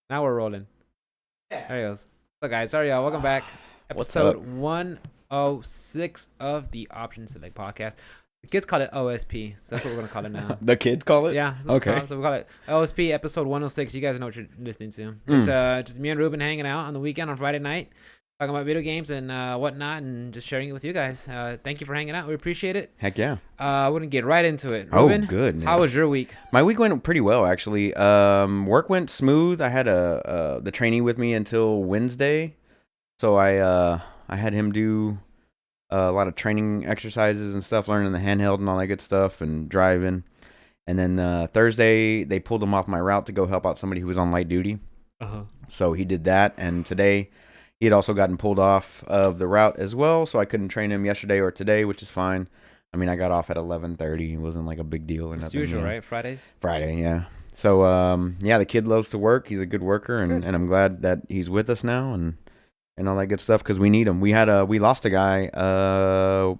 Now we're rolling. Yeah. There he goes. So, guys, sorry, y'all. Welcome back. What's Episode up? 106 of the Option Select podcast. The kids call it OSP, so that's what we're going to call it now. The kids call it? Yeah, that's what we call Okay. it. So we call it OSP episode 106. You guys know what you're listening to. It's Mm. just me and Ruben hanging out on the weekend on Friday night, talking about video games and whatnot, and just sharing it with you guys. Thank you for hanging out. We appreciate it. Heck yeah. We're going to get right into it. Oh, Ruben, goodness. how was your week? My week went pretty well, actually. Work went smooth. I had the trainee with me until Wednesday, so I had him do a lot of training exercises and stuff, learning the handheld and all that good stuff, and driving. And then Thursday they pulled him off my route to go help out somebody who was on light duty. Uh-huh. So he did that, and today he had also gotten pulled off of the route as well, so I couldn't train him yesterday or today, which is fine. I mean, I got off at 11:30. It wasn't like a big deal or It's nothing. usual, right? Fridays? Friday, yeah. So, yeah, the kid loves to work. He's a good worker, and I'm glad that he's with us now and all that good stuff because we need him. We lost a guy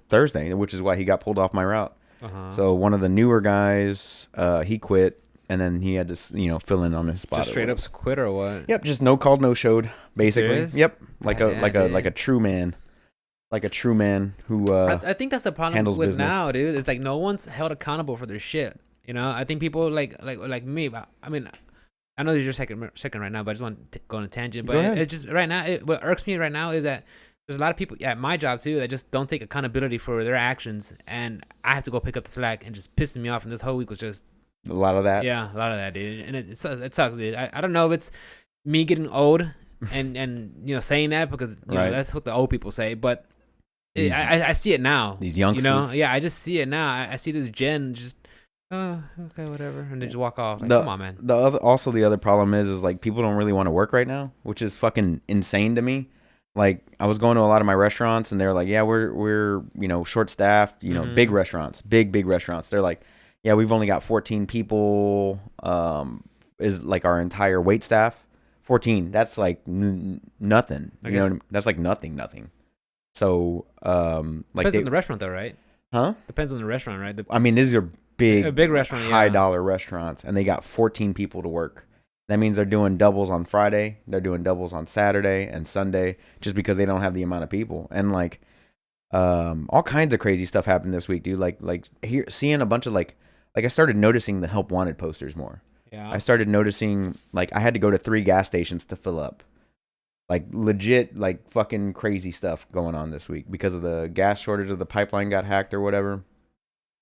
Thursday, which is why he got pulled off my route. Uh-huh. So one of the newer guys, he quit, and then he had to, fill in on his spot. Just straight up quit or what? Yep, just no called, no showed, basically. Serious? Yep, like God a damn, like a true man, who I think that's the problem handles with business. now, dude. It's like no one's held accountable for their shit. You know, I think people like me. I mean, I know this is your second right now, but I just want to go on a tangent. Go But ahead. it's just right now. What irks me right now is that there's a lot of people at my job too that just don't take accountability for their actions, and I have to go pick up the slack, and just pissing me off. And this whole week was just A lot of that. yeah, a lot of that, dude. And it sucks, dude. I don't know if it's me getting old and saying that because Right. that's what the old people say, but. These- I see it now. These youngsters. Yeah, I just see it now. I see this gen just, oh, okay, whatever, and they just walk off. Like, The- come on, man. The other problem is like people don't really want to work right now, which is fucking insane to me. Like I was going to a lot of my restaurants and they're like, yeah, we're short staffed, Mhm. big restaurants, big restaurants. They're like, yeah, we've only got 14 people. Is like our entire wait staff. 14. That's like nothing. I You guess- know, what I mean? That's like nothing. So like Depends on the restaurant, though, right? huh? Depends on the restaurant, right? I mean, these are A big restaurant, yeah. high dollar restaurants, and they got 14 people to work. That means they're doing doubles on Friday, they're doing doubles on Saturday and Sunday, just because they don't have the amount of people. And like, all kinds of crazy stuff happened this week, dude. Like here, seeing a bunch of like I started noticing the help wanted posters more. Yeah. I started noticing like I had to go to 3 gas stations to fill up. Like legit, like fucking crazy stuff going on this week because of the gas shortage, of the pipeline got hacked or whatever.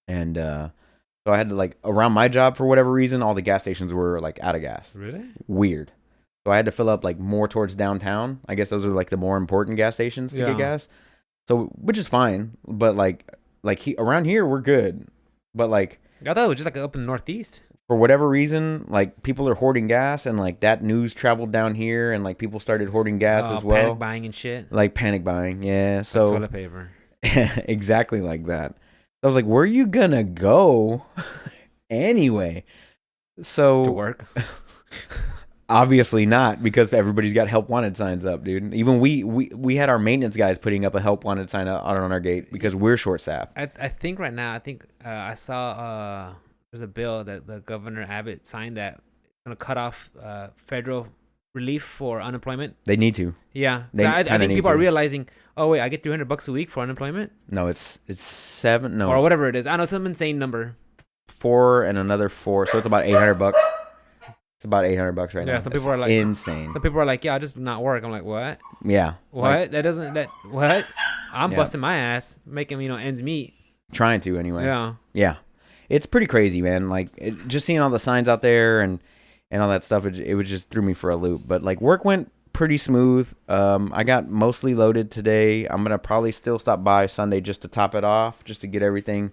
And so I had to like around my job for whatever reason, all the gas stations were like out of gas. Really? Weird. So I had to fill up like more towards downtown. I guess those are like the more important gas stations to Yeah. get gas. So which is fine, but like around here we're good. But like I thought it was just like up in the Northeast. for whatever reason, like people are hoarding gas, and like that news traveled down here, and like people started hoarding gas as well. Panic buying and shit. Like panic buying, yeah. Like So toilet paper. exactly like that. I was like, where are you gonna go anyway? So To work. obviously not, because everybody's got help wanted signs up, dude. Even we had our maintenance guys putting up a help wanted sign out on our gate because we're short staffed. I think right now, I saw there's a bill that the Governor Abbott signed that gonna cut off federal relief for unemployment. They need to. Yeah, They I kinda think need people are to. realizing, oh wait, I get $300 a week for unemployment No, it's 7. No, or whatever it is. I know some insane number. 4 and another 4, so it's about $800. It's about $800 right now. Yeah, some It's people are like insane. Some people are like, yeah, I'll just not work. I'm like, what? Yeah, What? like, What? I'm Yeah. busting my ass, making ends meet. trying to anyway. Yeah. Yeah, it's pretty crazy, man. Like just seeing all the signs out there and all that stuff, it would just threw me for a loop. But like work went pretty smooth. I got mostly loaded today. I'm gonna probably still stop by Sunday just to top it off, just to get everything.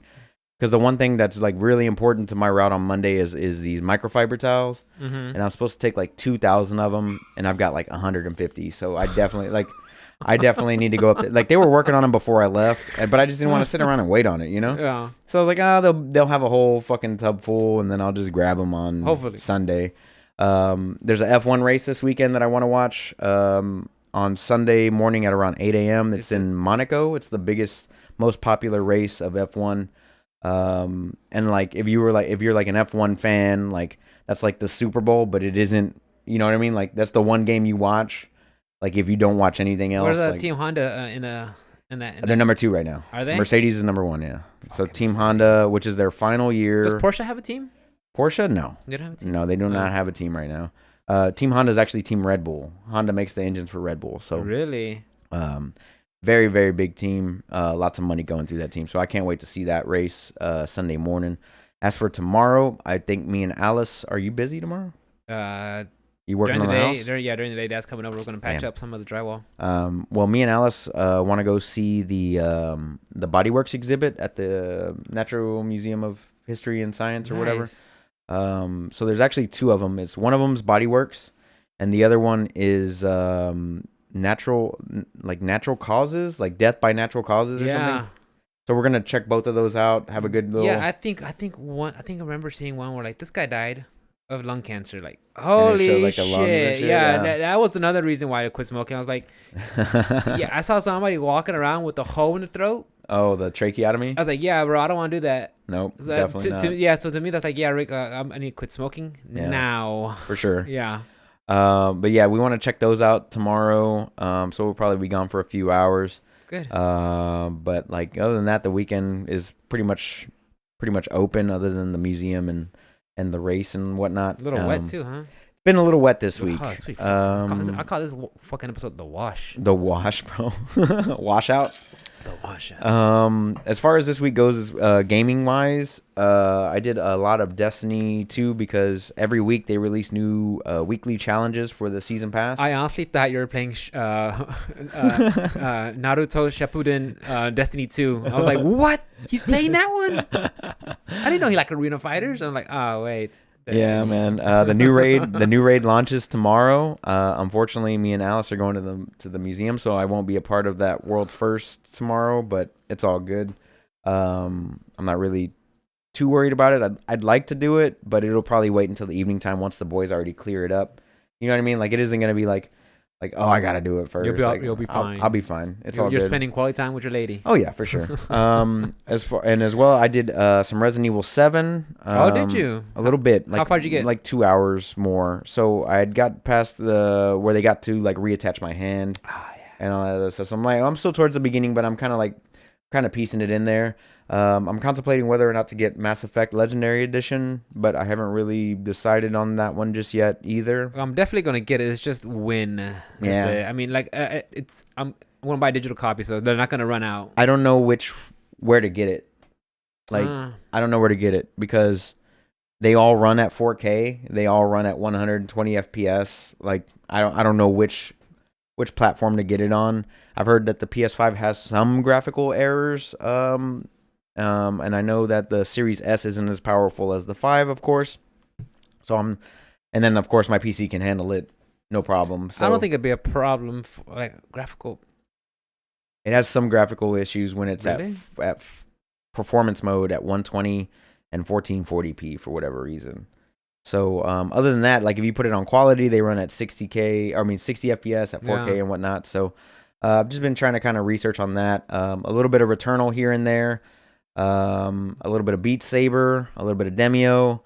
Because the one thing that's like really important to my route on Monday is these microfiber towels, Mm-hmm. and I'm supposed to take like 2,000 of them, and I've got like 150. So I definitely need to go up there. Like they were working on them before I left, but I just didn't want to sit around and wait on it, you know. Yeah. So I was like, they'll have a whole fucking tub full, and then I'll just grab them on Hopefully. Sunday. There's a F1 race this weekend that I want to watch on Sunday morning at around 8 a.m. It's in Monaco. It's the biggest, most popular race of F1. And like if you're like an F1 fan, like that's like the Super Bowl, but it isn't You know what I mean? Like that's the one game you watch. Like if you don't watch anything else, Where's like, Team Honda in they're number 2 right now. Are they? Mercedes is number 1. Yeah. So Fucking Team Mercedes. Honda, which is their final year. Does Porsche have a team? Porsche? No. They don't have a team. No, they do not have a team right now. Team Honda is actually Team Red Bull. Honda makes the engines for Red Bull. So really, very, very big team. Lots of money going through that team. So I can't wait to see that race Sunday morning. As for tomorrow, I think me and Alice, are you busy tomorrow? You working during on the the day, house? during the day, Dad's coming over. We're gonna patch up some of the drywall. Well, me and Alice want to go see the Bodyworks exhibit at the Natural Museum of History and Science or whatever. So there's actually 2 of them. It's one of them's Bodyworks, and the other one is natural causes, like death by natural causes or something. So we're gonna check both of those out. Have a good little. Yeah, I think I remember seeing one where like this guy died of lung cancer. Like holy showed, like, shit! the lungs and shit, Yeah, yeah. that was another reason why I quit smoking. I was like, yeah, I saw somebody walking around with a hole in the throat. Oh, the tracheotomy? I was like, yeah, bro, I don't want to do that. Nope, So, definitely not. yeah, so to me that's like, yeah, Rick, I need to quit smoking now. For sure. Yeah. But yeah, we want to check those out tomorrow. So we'll probably be gone for a few hours. Good. But like other than that, the weekend is pretty much open, other than the museum and the race and whatnot. A little wet too, huh? It's been a little wet this week. Oh, sweet. I call this fucking episode the wash. The wash, bro. Washout. The washout. As far as this week goes, gaming wise, I did a lot of Destiny 2 because every week they release new weekly challenges for the season pass. I honestly thought you were playing Naruto Shippuden Destiny 2. I was like, what? He's playing that one? I didn't know he liked arena fighters. I'm like, oh wait. Yeah, man. The new raid launches tomorrow. Unfortunately, me and Alice are going to the museum, so I won't be a part of that world's first tomorrow. But it's all good. I'm not really too worried about it. I'd like to do it, but it'll probably wait until the evening time once the boys already clear it up. You know what I mean? Like it isn't gonna be like oh, I gotta do it first. You'll be fine. I'll be fine. You're good. Spending quality time with your lady. Oh yeah, for sure. As well, I did some Resident Evil 7. Did you? A little bit. Like, how far did you get? Like 2 hours more. So I had got past where they got to like reattach my hand and all that other stuff. So I'm still towards the beginning, but I'm kind of piecing it in there. I'm contemplating whether or not to get Mass Effect Legendary Edition, but I haven't really decided on that one just yet either. I'm definitely gonna get it. It's just when. Yeah. I mean, like I'm gonna buy a digital copy, so they're not gonna run out. I don't know where to get it. Like I don't know where to get it because they all run at 4K. They all run at 120 FPS. Like I don't know which platform to get it on. I've heard that the PS5 has some graphical errors. And I know that the Series S isn't as powerful as the 5, of course. And then of course my PC can handle it, no problem. So I don't think it'd be a problem for like graphical. It has some graphical issues when it's Really? at performance mode at 120 and 1440p for whatever reason. So other than that, like if you put it on quality, they run at 60 FPS at 4K and whatnot. So I've just been trying to kind of research on that. A little bit of Returnal here and there. A little bit of Beat Saber, a little bit of Demio.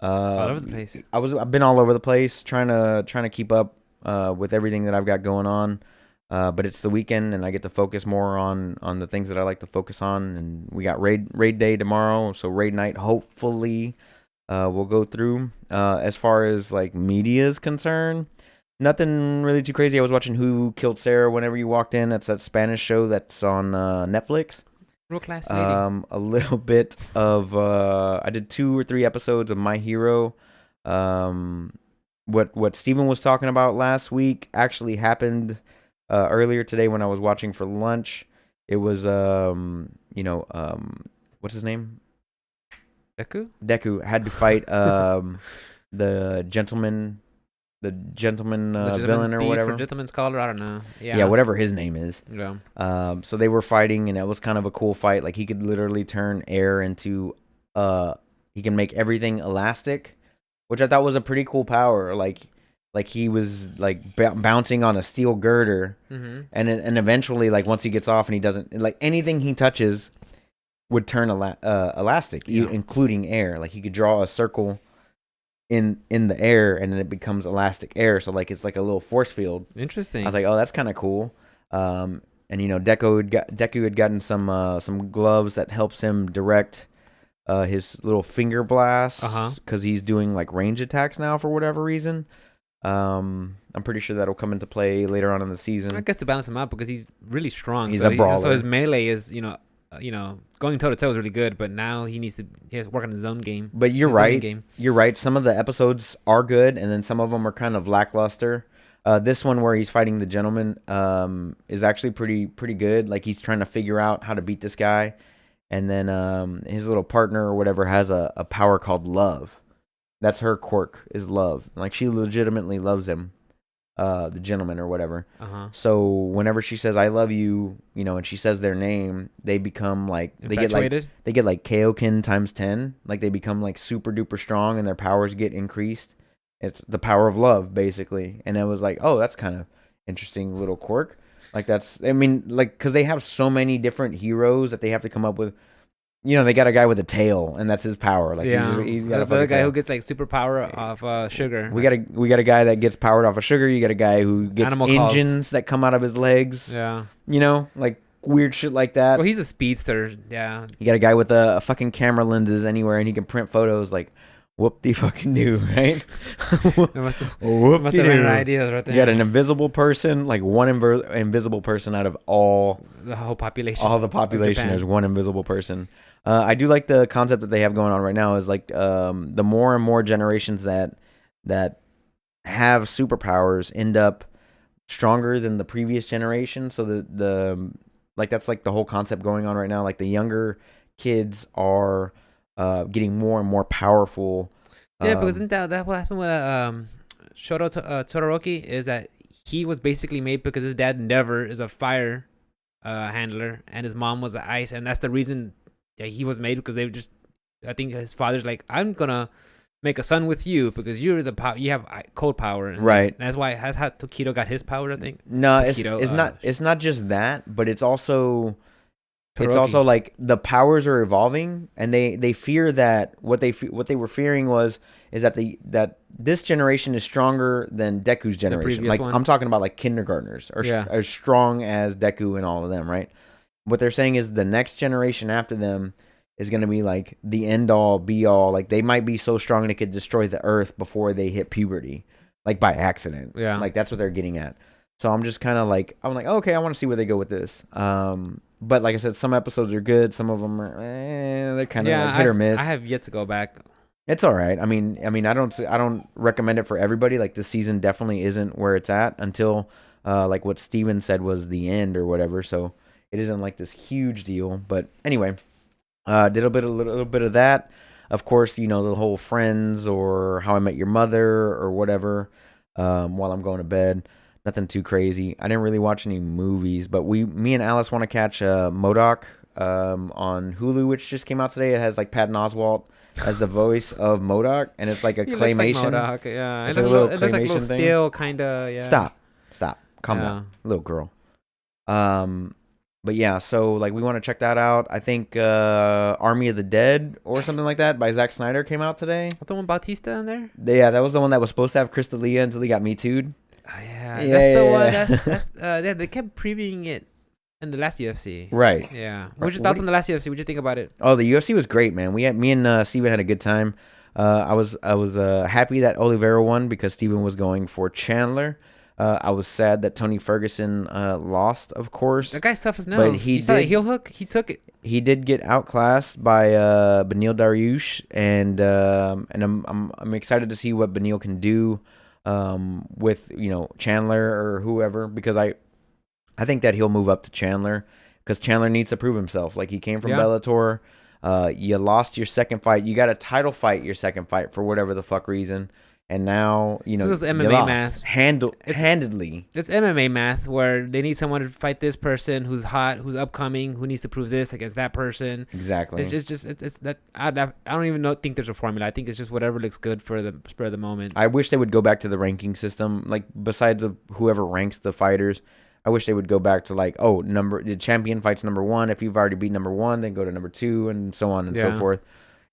All over the place. I've been all over the place trying to keep up with everything that I've got going on. But it's the weekend and I get to focus more on the things that I like to focus on. And we got raid day tomorrow, so raid night hopefully we'll go through. As far as like media is concerned, nothing really too crazy. I was watching Who Killed Sarah Whenever You Walked In. That's that Spanish show that's on Netflix. Real class lady. A little bit of I did 2 or 3 episodes of My Hero. What Steven was talking about last week actually happened earlier today when I was watching for lunch. It was what's his name? Deku had to fight the gentleman villain or whatever. Gentleman's Caller, I don't know. Yeah, whatever his name is. Yeah. So they were fighting, and it was kind of a cool fight. Like he could literally turn air into he can make everything elastic, which I thought was a pretty cool power. Like he was like bouncing on a steel girder, and eventually, like once he gets off and he doesn't like anything he touches would turn elastic, including air. Like he could draw a circle in the air, and then it becomes elastic air. So like it's like a little force field. I Interesting. was like, oh, that's kind of cool. And Deku had gotten some gloves that helps him direct his little finger blasts because he's doing like range attacks now for whatever reason. I'm pretty sure that'll come into play later on in the season. I guess to balance him out because he's really strong. He's a brawler. So his melee is, going toe to toe is really good, but now he has to work on his own game. But you're right. You're right. Some of the episodes are good, and then some of them are kind of lackluster. This one where he's fighting the gentleman is actually pretty good. Like he's trying to figure out how to beat this guy, and then his little partner or whatever has a power called love. That's her quirk, is love. Like she legitimately loves him, the gentleman or whatever. So whenever she says "I love you," and she says their name, they become like infatuated? they get like Kaioken times 10. Like they become like super duper strong, and their powers get increased. It's the power of love, basically. And it was like, oh, that's kind of interesting little quirk. Like because they have so many different heroes that they have to come up with. They got a guy with a tail, and that's his power. Like he's got the guy who gets like superpower off sugar. We got a guy that gets powered off of sugar. You got a guy who gets engines that come out of his legs. Yeah, like weird shit like that. Well, he's a speedster. Yeah, you got a guy with a fucking camera lenses anywhere, and he can print photos. Like, whoop-de-fucking-do, right? must have ran ideas right there. You got an invisible person, like one invisible person out of the whole population. All the population, there's one invisible person. I do like the concept that they have going on right now is like the more and more generations that have superpowers end up stronger than the previous generation. So the that's like the whole concept going on right now. Like the younger kids are getting more and more powerful. Yeah, because isn't that what happened with Shoro Todoroki? Is that he was basically made because his dad Never is a fire handler, and his mom was ice, and that's the reason that he was made, because I think his father's like, I'm gonna make a son with you because you have cold power, and right? That's why that's how Tokido got his power, I think. No, it's not just that, but it's also like the powers are evolving, and they fear that what they were fearing is that this generation is stronger than Deku's generation. Like one. I'm talking about like kindergartners are as strong as Deku and all of them, right? What they're saying is the next generation after them is going to be like the end all be all. Like they might be so strong they could destroy the earth before they hit puberty, like by accident. Yeah, like that's what they're getting at. So I'm just kind of like, okay, I want to see where they go with this. But like I said, some episodes are good. Some of them are they're kind of like hit or miss. I have yet to go back. It's all right. I mean, I don't recommend it for everybody. Like this season definitely isn't where it's at until like what Steven said was the end or whatever. So it isn't like this huge deal. But anyway, did a little bit of that. Of course, the whole Friends or How I Met Your Mother or whatever while I'm going to bed. Nothing too crazy. I didn't really watch any movies, but me and Alice want to catch MODOK on Hulu, which just came out today. It has like Patton Oswalt as the voice of MODOK, and it's like a claymation. Like MODOK, yeah. It's a little claymation like a little thing. Still kind of, yeah. Stop. Calm down, little girl. But yeah, so like we want to check that out. I think Army of the Dead or something like that by Zack Snyder came out today. The one Bautista in there? Yeah, that was the one that was supposed to have Crystalia until he got Me Too'd. That's the one. They kept previewing it in the last UFC. Right. Yeah. What's your thoughts on the last UFC? What'd you think about it? Oh, the UFC was great, man. Me and Steven had a good time. I was happy that Oliveira won because Steven was going for Chandler. I was sad that Tony Ferguson lost, of course. That guy's tough as nails. But he did a heel hook. He took it. He did get outclassed by Beneil Dariush, and I'm excited to see what Beneil can do with Chandler or whoever, because I think that he'll move up to Chandler because Chandler needs to prove himself. Like he came from Bellator. You lost your second fight. You got a title fight your second fight for whatever the fuck reason. And now, so it's MMA math. Handedly. It's MMA math where they need someone to fight this person who's hot, who's upcoming, who needs to prove this against that person. Exactly. It's that I don't even think there's a formula. I think it's just whatever looks good for the spur of the moment. I wish they would go back to the ranking system. Like besides whoever ranks the fighters, I wish they would go back to like, the champion fights number 1. If you've already beat number 1, then go to number 2 and so on and so forth.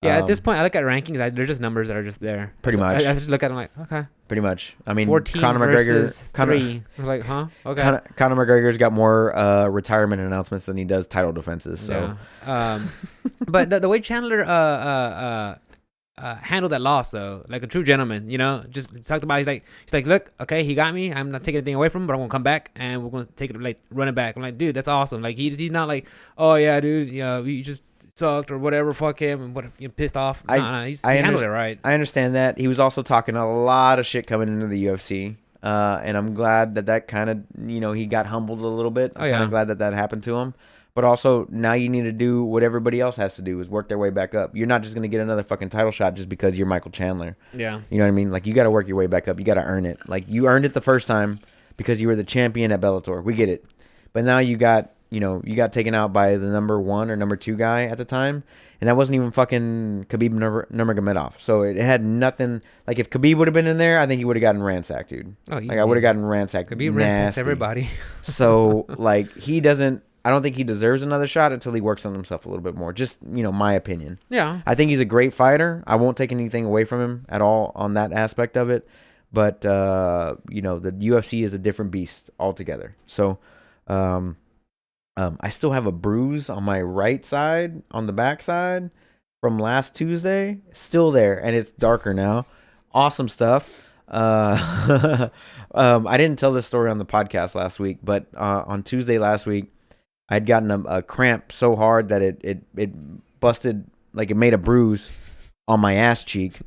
Yeah, at this point, I look at rankings. They're just numbers that are just there. Pretty much. I just look at them like, okay. Pretty much. I mean, 14 Conor versus McGregor. 3. I'm like, huh? Okay. Conor McGregor's got more retirement announcements than he does title defenses. So, yeah. But the way Chandler handled that loss though, like a true gentleman, just talked about. He's like, look, okay, he got me. I'm not taking anything away from him, but I'm gonna come back and we're gonna take it, like run it back. I'm like, dude, that's awesome. Like he's not like, oh yeah, dude, you just sucked or whatever, fuck him, and what, pissed off. He handled it right. I understand that. He was also talking a lot of shit coming into the UFC, and I'm glad that kind of, he got humbled a little bit. I'm kind of glad that happened to him. But also, now you need to do what everybody else has to do, is work their way back up. You're not just going to get another fucking title shot just because you're Michael Chandler. Yeah. You know what I mean? Like, you got to work your way back up. You got to earn it. Like, you earned it the first time because you were the champion at Bellator. We get it. But now you got taken out by the number 1 or number 2 guy at the time. And that wasn't even fucking Khabib Nurmagomedov. So it had nothing. Like, if Khabib would have been in there, I think he would have gotten ransacked, dude. Oh, easy. Like, I would have gotten ransacked. Khabib ransacks everybody. So, like, I don't think he deserves another shot until he works on himself a little bit more. Just, my opinion. Yeah. I think he's a great fighter. I won't take anything away from him at all on that aspect of it. But, the UFC is a different beast altogether. So, I still have a bruise on my right side, on the back side, from last Tuesday. Still there, and it's darker now. Awesome stuff. I didn't tell this story on the podcast last week, but on Tuesday last week, I'd gotten a cramp so hard that it busted, like it made a bruise on my ass cheek.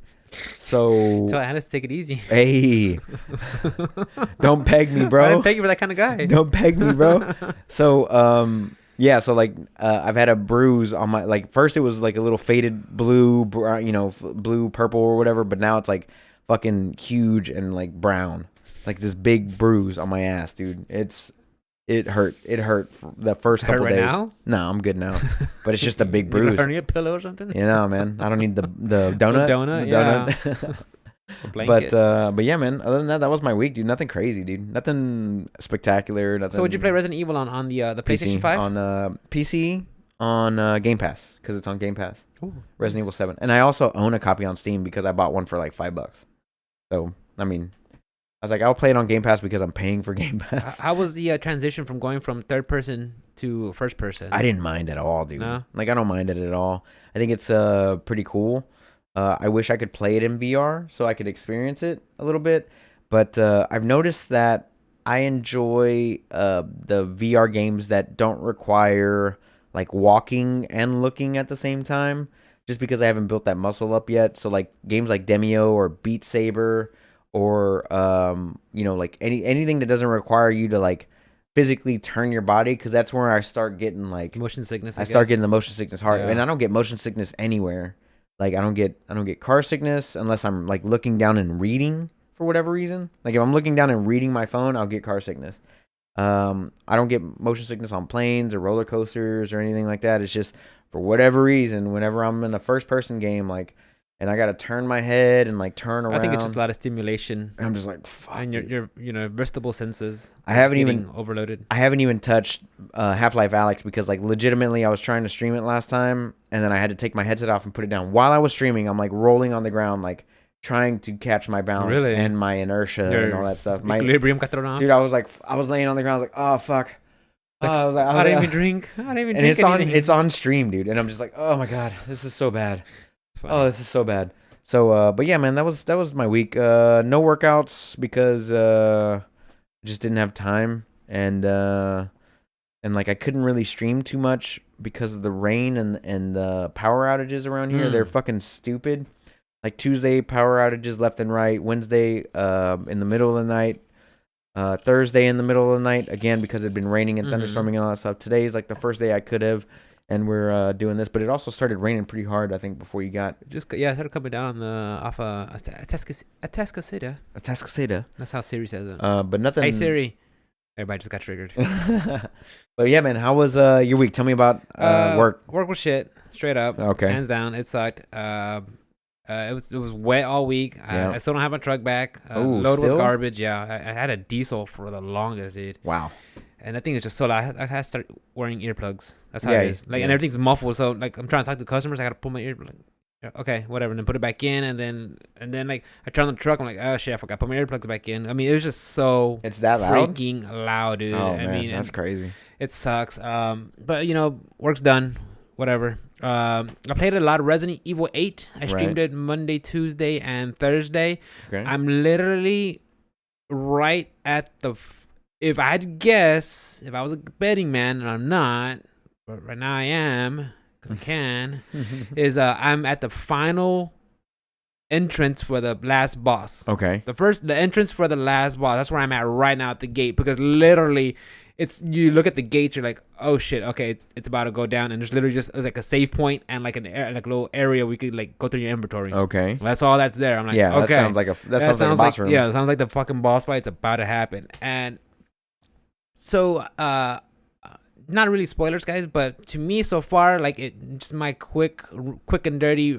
So I had to take it easy. Hey, don't peg me, bro. I didn't peg you for that kind of guy. Don't peg me, bro. So I've had a bruise on my, like, first it was like a little faded blue, blue, purple or whatever, but now it's like fucking huge and like brown, like this big bruise on my ass, dude. It hurt for the first couple days. Now? No, I'm good now. But it's just a big bruise. Hernia pillow or something? Man. I don't need the donut. The donut. But yeah, man. Other than that was my week, dude. Nothing crazy, dude. Nothing spectacular. Nothing. So would you play Resident Evil on the PlayStation 5? On PC on Game Pass, because it's on Game Pass. Ooh, Resident Evil 7, and I also own a copy on Steam because I bought one for like $5. So I mean, I was like, I'll play it on Game Pass because I'm paying for Game Pass. How was the transition from going from third person to first person? I didn't mind at all, dude. No? Like, I don't mind it at all. I think it's pretty cool. I wish I could play it in VR so I could experience it a little bit. But I've noticed that I enjoy the VR games that don't require like walking and looking at the same time, just because I haven't built that muscle up yet. So like games like Demio or Beat Saber, or like anything that doesn't require you to like physically turn your body, because that's where I start getting like motion sickness. I start getting the motion sickness hard, and I don't get motion sickness anywhere. Like I don't get car sickness unless I'm like looking down and reading for whatever reason. Like if I'm looking down and reading my phone, I'll get car sickness. I don't get motion sickness on planes or roller coasters or anything like that. It's just for whatever reason, whenever I'm in a first person game, like, and I gotta turn my head and like turn around. I think it's just a lot of stimulation. And I'm just like, fuck. And your vestibular senses. I haven't even overloaded. I haven't even touched Half-Life Alyx, because like legitimately I was trying to stream it last time, and then I had to take my headset off and put it down. While I was streaming, I'm like rolling on the ground, like trying to catch my balance and my inertia and all that stuff. My equilibrium got thrown off. Dude, I was laying on the ground. I was like, oh fuck. Like, I didn't even drink. I didn't even drink anything. It's on stream, dude, and I'm just like, oh my god, this is so bad. Fine. Oh, this is so bad. So, but yeah, man, that was my week. No workouts because I just didn't have time, and like I couldn't really stream too much because of the rain and the power outages around here. They're fucking stupid. Like Tuesday, power outages left and right. Wednesday, in the middle of the night. Thursday in the middle of the night again because it'd been raining and thunderstorming and all that stuff. Today's like the first day I could have. And we're doing this, but it also started raining pretty hard, I think, before you got. It started coming down off Atascocita. Atascocita. That's how Siri says it. But nothing. Hey Siri. Everybody just got triggered. But yeah, man, how was your week? Tell me about work. Work was shit, straight up. Okay. Hands down, it sucked. It was wet all week. I still don't have my truck back. Load was garbage. Yeah, I had a diesel for the longest, dude. Wow. And that thing is just so loud. I had to start wearing earplugs. That's how it is. Like, and everything's muffled. So, like, I'm trying to talk to customers. I got to pull my ear. Like, Yeah, okay, whatever, and then put it back in, and then like I turn on the truck, I'm like, oh shit, I forgot to put my earplugs back in. I mean, it was just so It's that loud? freaking loud, dude. Oh I man, mean, that's crazy. it sucks. But work's done. Whatever. I played a lot of Resident Evil 8. I streamed Right. it Monday, Tuesday, and Thursday. Okay. I'm literally right at the. If I had to guess, if I was a betting man, and I'm not, but right now I am because I can. Is I'm at the final entrance for the last boss. Okay. The entrance for the last boss. That's where I'm at right now at the gate, because literally, you look at the gates, you're like, oh shit, okay, it's about to go down, and there's literally just like a save point and like like a little area we could like go through your inventory. Okay. That's all that's there. I'm like, Yeah, okay, that sounds like a boss room. yeah, it sounds like the fucking boss fight's about to happen. And so not really spoilers, guys, but to me so far, like, just my quick and dirty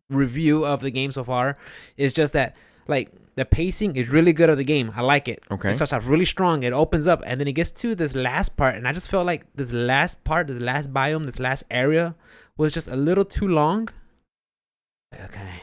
review of the game so far is just that, like, the pacing is really good of the game. I like it. Okay. It starts off really strong. It opens up, and then it gets to this last part, and I just felt like this last biome, this last area was just a little too long. Okay.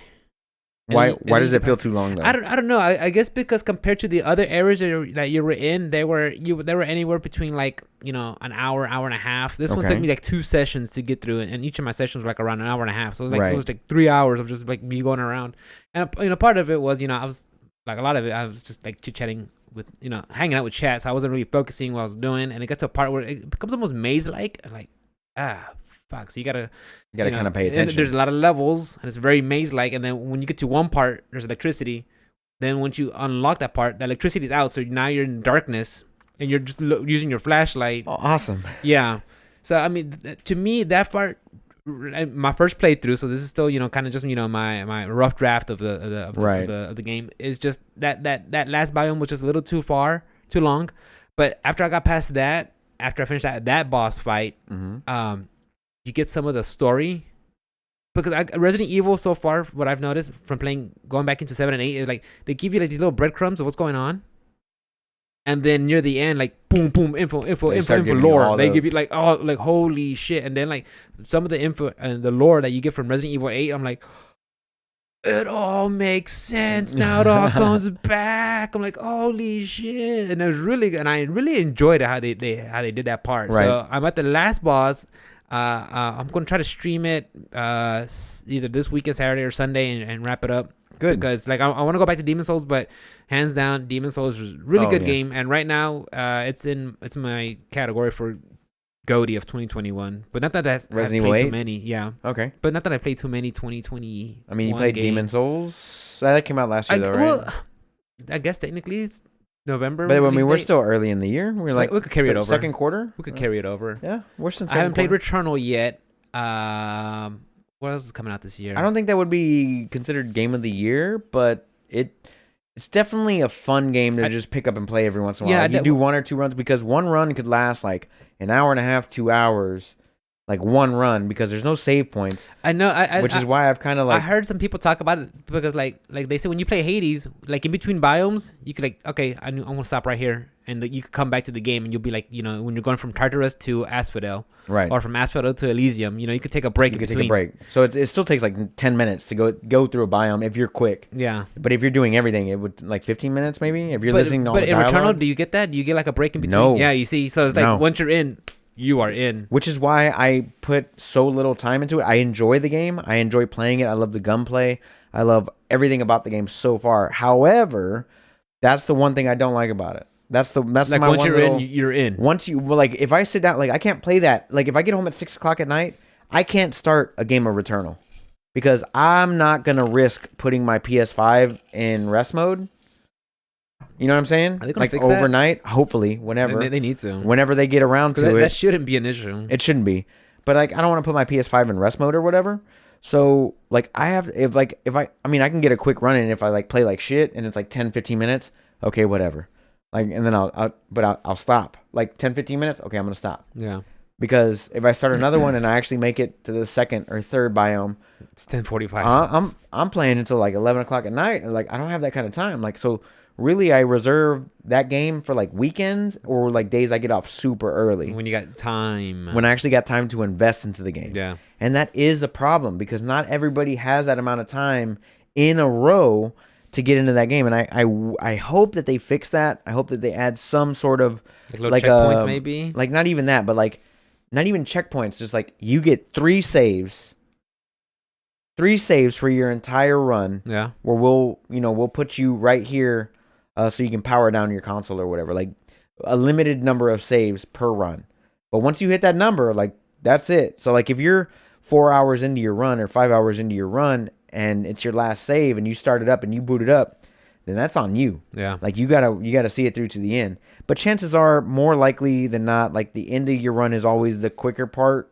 Why does it feel too long though? I don't know. I guess because compared to the other areas that you were in, they were anywhere between like an hour and a half. This one took me like 2 sessions to get through it, and each of my sessions were like around an hour and a half. So it was like Right. it was like 3 hours of just like me going around, and part of it was I was like a lot of it I was just like chit chatting with hanging out with chat, so I wasn't really focusing what I was doing, and it got to a part where it becomes almost maze like fuck. So you gotta kind of pay and attention. there's a lot of levels, and it's very maze-like. And then when you get to one part, there's electricity. Then once you unlock that part, the electricity is out. So now you're in darkness, and you're just using your flashlight. Oh, awesome. Yeah. So I mean, to me, that part, my first playthrough. So this is still kind of just my rough draft of the game, is just that last biome was just a little too long. But after I got past that, after I finished that boss fight, you get some of the story, because Resident Evil so far, what I've noticed from going back into 7 and 8 is like they give you like these little breadcrumbs of what's going on, and then near the end, like boom info lore. They give you like, oh, like holy shit. And then like some of the info and the lore that you get from Resident Evil 8, I'm like, it all makes sense now. It all comes back. I'm like, holy shit. And it was really good, and I really enjoyed how they did that part. Right. So I'm at the last boss. I'm going to try to stream it either this weekend, Saturday or Sunday, and wrap it up. Good. Because like I want to go back to Demon Souls, but hands down, Demon Souls was a really good game. And right now, it's my category for GOATY of 2021. But not that I've played too many. Yeah. Okay. But not that I played too many 2020. I mean, you played Demon Souls? That came out last year, though, right? Well, I guess technically it's November. But I mean, we're still early in the year. We're like, we could carry it over. Second quarter? We could carry it over. Yeah, we're since I haven't played Returnal yet. What else is coming out this year? I don't think that would be considered game of the year, but it's definitely a fun game to just pick up and play every once in a while. Yeah, you do 1 or 2 runs, because one run could last like an hour and a half, 2 hours. Like one run, because there's no save points. I know, which is why I've kind of like. I heard some people talk about it, because like they say when you play Hades, like in between biomes, you could like, okay, I'm gonna stop right here, and you could come back to the game, and you'll be like, when you're going from Tartarus to Asphodel, right, or from Asphodel to Elysium, you could take a break. Take a break. So it still takes like 10 minutes to go through a biome if you're quick. Yeah. But if you're doing everything, it would like 15 minutes maybe. If you're listening to all the dialogue. But in Returnal, do you get that? Do you get like a break in between? No. Yeah, you see, so it's like once you're in, you are in. Which is why I put so little time into it. I enjoy the game. I enjoy playing it. I love the gunplay. I love everything about the game so far. However, that's the one thing I don't like about it. That's like my once one you're little, in, you're in. Once like if I sit down, like I can't play that. Like if I get home at 6 o'clock at night, I can't start a game of Returnal, because I'm not gonna risk putting my PS5 in rest mode. You know what I'm saying? Are they gonna like fix overnight, hopefully, whenever they need to. Whenever they get around to it. That shouldn't be an issue. It shouldn't be. But like I don't want to put my PS5 in rest mode or whatever. So like I mean I can get a quick run in if I like play like shit and it's like 10-15 minutes. Okay, whatever. Like and then I'll stop. Like 10-15 minutes. Okay, I'm going to stop. Yeah. Because if I start another one and I actually make it to the second or third biome, it's 10:45. I'm playing until like 11 o'clock at night. And like I don't have that kind of time. Like so really I reserve that game for like weekends or like days I get off super early. When you got time. When I actually got time to invest into the game. Yeah. And that is a problem because not everybody has that amount of time in a row to get into that game. And I hope that they fix that. I hope that they add some sort of Like little checkpoints, maybe. like not even that, but like not even checkpoints. Just like you get 3 saves for your entire run. Yeah. Where we'll put you right here, so you can power down your console or whatever. Like a limited number of saves per run. But once you hit that number, like that's it. So like if you're 4 hours into your run or 5 hours into your run and it's your last save and you start it up and you boot it up, then that's on you. Yeah. Like you gotta see it through to the end. But chances are more likely than not, like the end of your run is always the quicker part.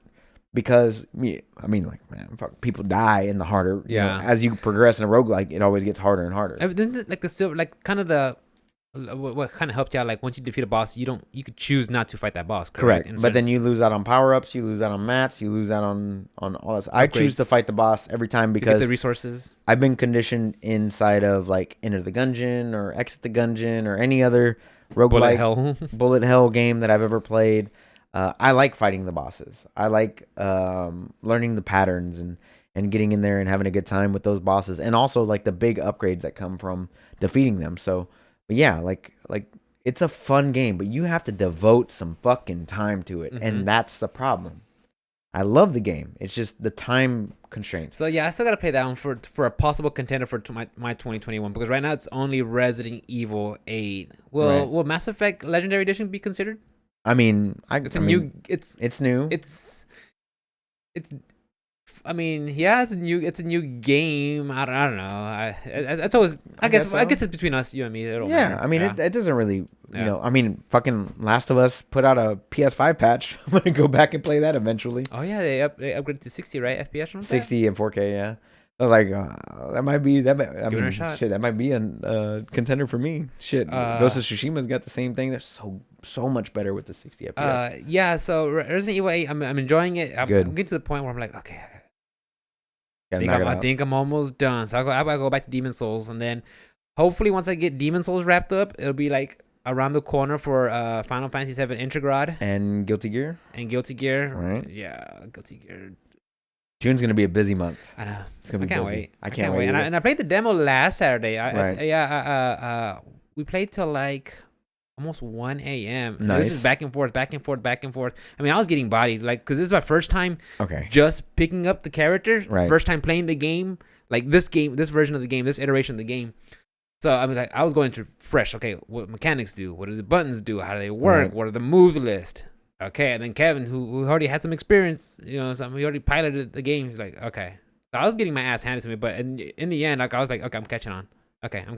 Because, I mean, like, man, people die in the harder. Yeah. As you progress in a roguelike, it always gets harder and harder. Like the silver, like kind of the what kind of helped you out. Like once you defeat a boss, you could choose not to fight that boss. Correct. But then you lose out on power ups. You lose out on mats. You lose out on all that. I choose to fight the boss every time because to get the resources. I've been conditioned inside of like enter the gungeon or exit the gungeon or any other roguelike bullet hell game that I've ever played. I like fighting the bosses. I like learning the patterns and getting in there and having a good time with those bosses, and also like the big upgrades that come from defeating them. So, but yeah, like it's a fun game, but you have to devote some fucking time to it, and that's the problem. I love the game. It's just the time constraints. So yeah, I still gotta play that one for a possible contender for my 2021 because right now it's only Resident Evil 8. Will Mass Effect Legendary Edition be considered? I mean, it's new. It's new. I mean, yeah, it's a new game. I don't know. It's always. I guess it's between us, you and me. Yeah, I mean, it doesn't really. You know, I mean, fucking Last of Us put out a PS5 patch. I'm gonna go back and play that eventually. Oh yeah, they upgraded to 60, right? FPS or 60 and 4K. Yeah. I was like, that might be that. I Give it mean, a shot. shit, that might be a contender for me. Shit, Ghost of Tsushima's got the same thing. They're so much better with the 60 FPS. Yeah. So Resident Evil 8, I'm enjoying it. I'm getting to the point where I'm like, okay, I think I'm almost done. So I gotta go back to Demon Souls, and then hopefully once I get Demon Souls wrapped up, it'll be like around the corner for Final Fantasy 7 Intrigrad and Guilty Gear. Right? Yeah, Guilty Gear. June's gonna be a busy month. I know. It's gonna be busy. Wait. I can't wait. And I played the demo last Saturday. We played till like almost 1 a.m. Nice. It was just back and forth. I mean, I was getting bodied, like, because this is my first time just picking up the character. Right. First time playing the game, like this version of the game, this iteration of the game. So I mean, like, I was going through fresh. Okay, what mechanics do? What do the buttons do? How do they work? Right. What are the move list? Okay, and then Kevin, who already had some experience, he already piloted the game. He's like, okay. So I was getting my ass handed to me, but in the end, like, I was like, okay, I'm catching on. I'm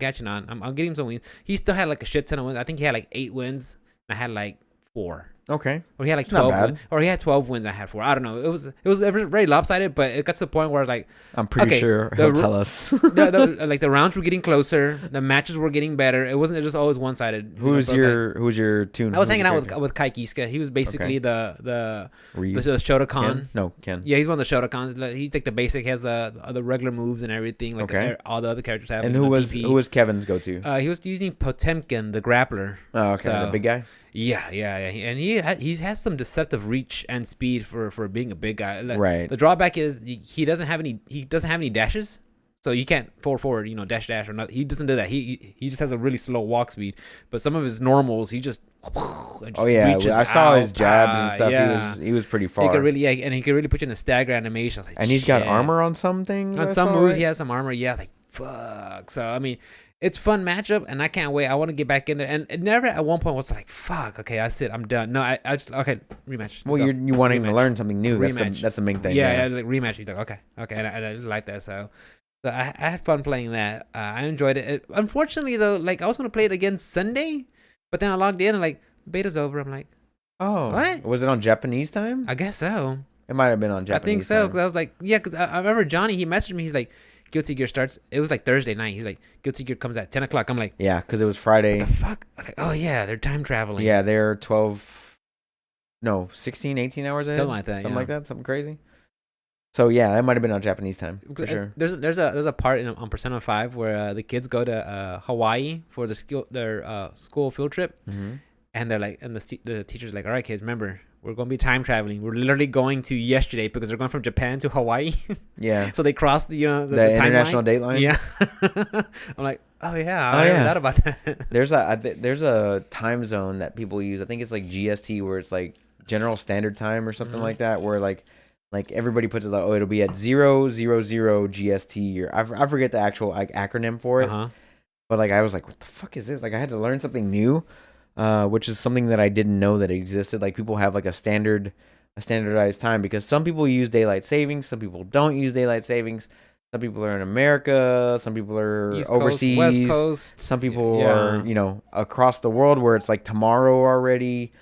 getting some wins. He still had like a shit ton of wins. I think he had like 8 wins. And I had like 4. Okay. Or he had like 12 wins. Or he had 12 wins. I had 4. I don't know. It was very lopsided, but it got to the point where like I'm pretty sure he'll tell us. the rounds were getting closer. The matches were getting better. It wasn't just always one sided. Who was your tune? I was hanging out with Kai Kiska. He was basically the Shotokan. Ken. Yeah, he's one of the Shotokans. He's like the basic. He has the regular moves and everything. Like all the other characters have. And who was Kevin's go to? He was using Potemkin, the grappler. Oh, okay, the big guy. Yeah, and he has some deceptive reach and speed for being a big guy. Right. The drawback is he doesn't have any dashes, so you can't forward, dash or not. He doesn't do that. He just has a really slow walk speed. But some of his normals, he just I saw his jabs and stuff. Yeah. He was pretty far. He could really and he could really put you in a stagger animation. I was like, and he's got armor on some things. On some moves, he has some armor. Yeah, I was like, fuck. So I mean, it's fun matchup, and I can't wait. I want to get back in there. And it never at one point was like, fuck, okay, I'm done. No, I just, okay, rematch. Well, you wanting to learn something new. That's the main thing. Yeah, like rematch. He's like, okay, and I just like that. So I had fun playing that. I enjoyed it. Unfortunately, though, like I was going to play it again Sunday, but then I logged in and like, beta's over. I'm like, oh, what? Was it on Japanese time? I guess so. It might have been on Japanese I think so, because I was like, yeah, because I remember Johnny, he messaged me. He's like, Guilty Gear starts. It was like Thursday night. He's like, Guilty Gear comes at 10 o'clock. I'm like, yeah, because it was Friday. What the fuck? I was like, oh yeah, they're time traveling. Yeah, they're 16, 18 hours ahead. Something like that. Something crazy. So yeah, that might have been on Japanese time for sure. There's a part on Persona 5 where the kids go to Hawaii for their school field trip, and they're like, and the teacher's like, all right, kids, remember, we're going to be time traveling. We're literally going to yesterday because they're going from Japan to Hawaii. Yeah. So they crossed the the international date line. Yeah. I'm like, oh yeah, I never thought about that. There's a time zone that people use. I think it's like GST, where it's like General Standard Time or something like that, where like everybody puts it like, oh, it'll be at 000 GST, or I forget the actual like acronym for it. But like I was like, what the fuck is this? Like I had to learn something new, which is something that I didn't know that existed. Like people have like a standardized time, because some people use daylight savings, some people don't use daylight savings. Some people are in America, some people are East overseas, Coast, West Coast. some people are, across the world where it's like tomorrow already.